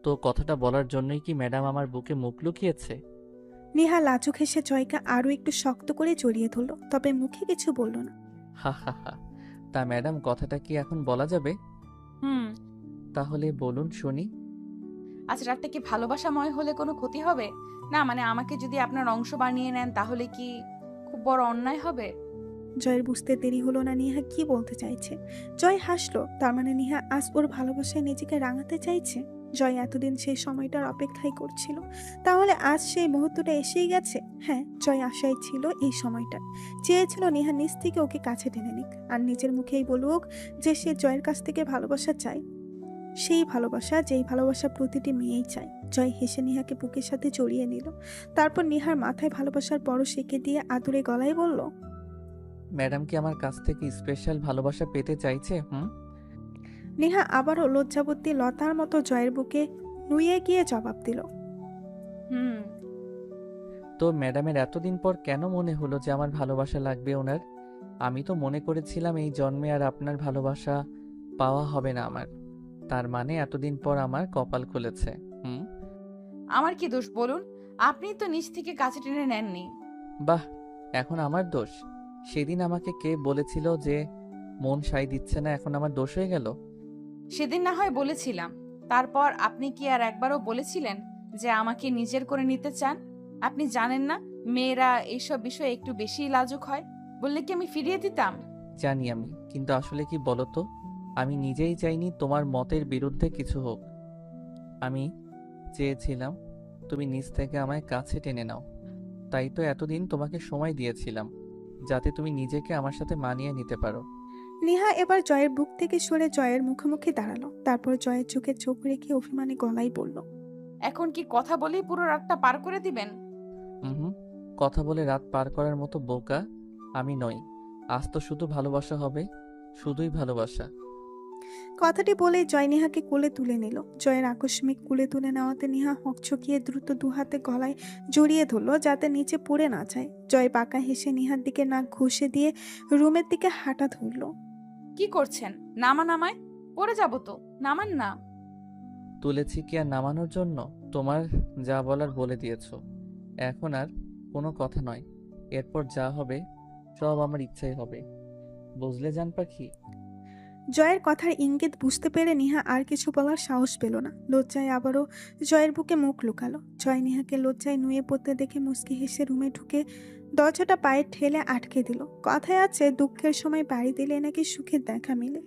তো কথাটা বলার জন্যই কি ম্যাডাম আমার বুকে মুখ লুকিয়েছে? নেহা লাজুক হেসে জয়কে আরো একটু শক্ত করে জড়িয়ে ধরল, তবে মুখে কিছু বলল না। হা হা হা। তা ম্যাডাম কথাটা কি এখন বলা যাবে? হুম। তাহলে বলুন শুনি। আচ্ছা, রাতটা কি ভালোবাসাময় হলে কোনো ক্ষতি হবে? না মানে আমাকে যদি আপনার অংশ বানিয়ে নেন তাহলে কি খুব বড় অন্যায় হবে? জয়ের বুঝতে দেরি হলো না নেহা কি বলতে চাইছে। জয় হাসলো, তার মানে নেহা আজ ওর ভালোবাসায় নিজেকে রাঙাতে চাইছে। জয় এতদিন সেই সময়টার অপেক্ষাই করছিল, তাহলে আজ সেই মুহূর্তটা এসেই গেছে। হ্যাঁ, জয় আশাই ছিল এই সময়টা, চেয়েছিল নেহা নিজ থেকে ওকে কাছে টেনে নিক আর নিজের মুখেই বলুক যে সে জয়ের কাছ থেকে ভালোবাসা চায়, সেই ভালোবাসা যেই ভালোবাসা প্রতিটি মেয়েই চায়। জয় হেসে নেহাকে বুকের সাথে জড়িয়ে নিল, তারপর নেহার মাথায় ভালোবাসার পরশ এঁকে দিয়ে আদুরে গলায় বলল, ম্যাডাম কি আমার কাছ থেকে স্পেশাল ভালোবাসা পেতে চাইছে? নেহা আবারও লজ্জাবতী লতার মতো জয়ের বুকে নুয়ে গিয়ে জবাব দিল, হুম। তো ম্যাডামের এতদিন পর কেন মনে হলো যে আমার ভালোবাসা লাগবে ওনার? আমি তো মনে করেছিলাম এই জন্মে আর আপনার ভালোবাসা পাওয়া হবে না আমার। তার মানে এতদিন পর আমার কপাল খুলেছে। আমার কি দোষ বলুন? আপনি তো নিজ থেকে কাছে টেনে নেননি। বাহ, এখন আমার দোষ? সেদিন আমাকে কে বলেছিল যে মন সাই দিচ্ছে না, এখন আমার দোষ হয়ে গেল? সেদিন না হয় বলেছিলাম, তারপর আপনি কি আর একবারও বলেছিলেন যে আমাকে নিজের করে নিতে চান? আপনি জানেন না মেয়েরা এইসব বিষয়ে একটু বেশি লাজুক হয়? বললে কি আমি ফিরিয়ে দিতাম? জানি আমি, কিন্তু আসলে কি বলতো, আমি নিজেই চাইনি তোমার মতের বিরুদ্ধে কিছু হোক। আমি চেয়েছিলাম তুমি নিজ থেকে আমায় কাছে টেনে নাও, তাই তো এতদিন তোমাকে সময় দিয়েছিলাম যাতে তুমি নিজেকে আমার সাথে মানিয়ে নিতে পারো। নেহা এবার জয়ের বুক থেকে সরে জয়ের মুখোমুখি দাঁড়ালো, তারপর জয়ের চোখে চোখ রেখে অভিমানী গলায় বলল, এখন কি কথা বলেই পুরো রাতটা পার করে দিবেন? কথা বলে রাত পার করার মতো বোকা আমি নই। আজ তো শুধু ভালোবাসা হবে, শুধুই ভালোবাসা। কথাটি বলে জয় নেহাকে কোলে তুলে নিল। জয়ের আকস্মিক কোলে তুলে নেওয়াতে নেহা হকচকিয়ে দ্রুত দুহাতে গলায় জড়িয়ে ধরলো যাতে নিচে পড়ে না যায়। জয় বাঁকা হেসে নেহার দিকে নাক ঘষে দিয়ে রুমের দিকে হাঁটা ধরল। কি করছেন? নামান আমায়, পড়ে যাব তো, নামান না। তুলেছি কি আর নামানোর জন্য? তোমার যা বলার বলে দিয়েছো, এখন আর কোনো কথা নয়। এরপর যা হবে সব আমার ইচ্ছাই হবে, বুঝলে জান পাখি? জয়ের কথার ইঙ্গিত বুঝতে পেরে নেহা আর কিছু বলার সাহস পেল না। লজ্জায় আবারও জয়ের বুকে মুখ লুকালো। জয় নেহাকে লজ্জায় নুয়ে পড়তে দেখে মুচকি হেসে রুমে ঢুকে দরজাটা পায়ে ঠেলে আটকে দিল। কথায় আছে, দুঃখের সময় বাড়ি দিলে নাকি সুখের দেখা মেলে।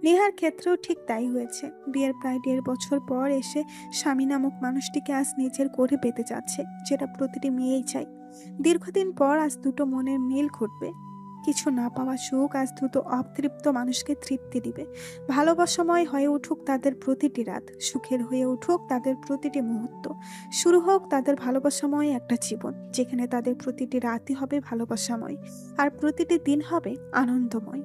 নেহার ক্ষেত্রেও ঠিক তাই হয়েছে। বিয়ের প্রায় 1.5 বছর পর এসে স্বামী নামক মানুষটিকে আজ নিজের করে পেতে যাচ্ছে, যেটা প্রতিটি মেয়েই চায়। দীর্ঘদিন পর আজ দুটো মনের মিল ঘটবে। কিছু না পাওয়া সুখ আজ দ্রুত অতৃপ্ত মানুষকে তৃপ্তি দিবে। ভালোবাসাময় হয়ে উঠুক তাদের প্রতিটি রাত, সুখের হয়ে উঠুক তাদের প্রতিটি মুহূর্ত। শুরু হোক তাদের ভালোবাসাময় একটা জীবন, যেখানে তাদের প্রতিটি রাতই হবে ভালোবাসাময় আর প্রতিটি দিন হবে আনন্দময়।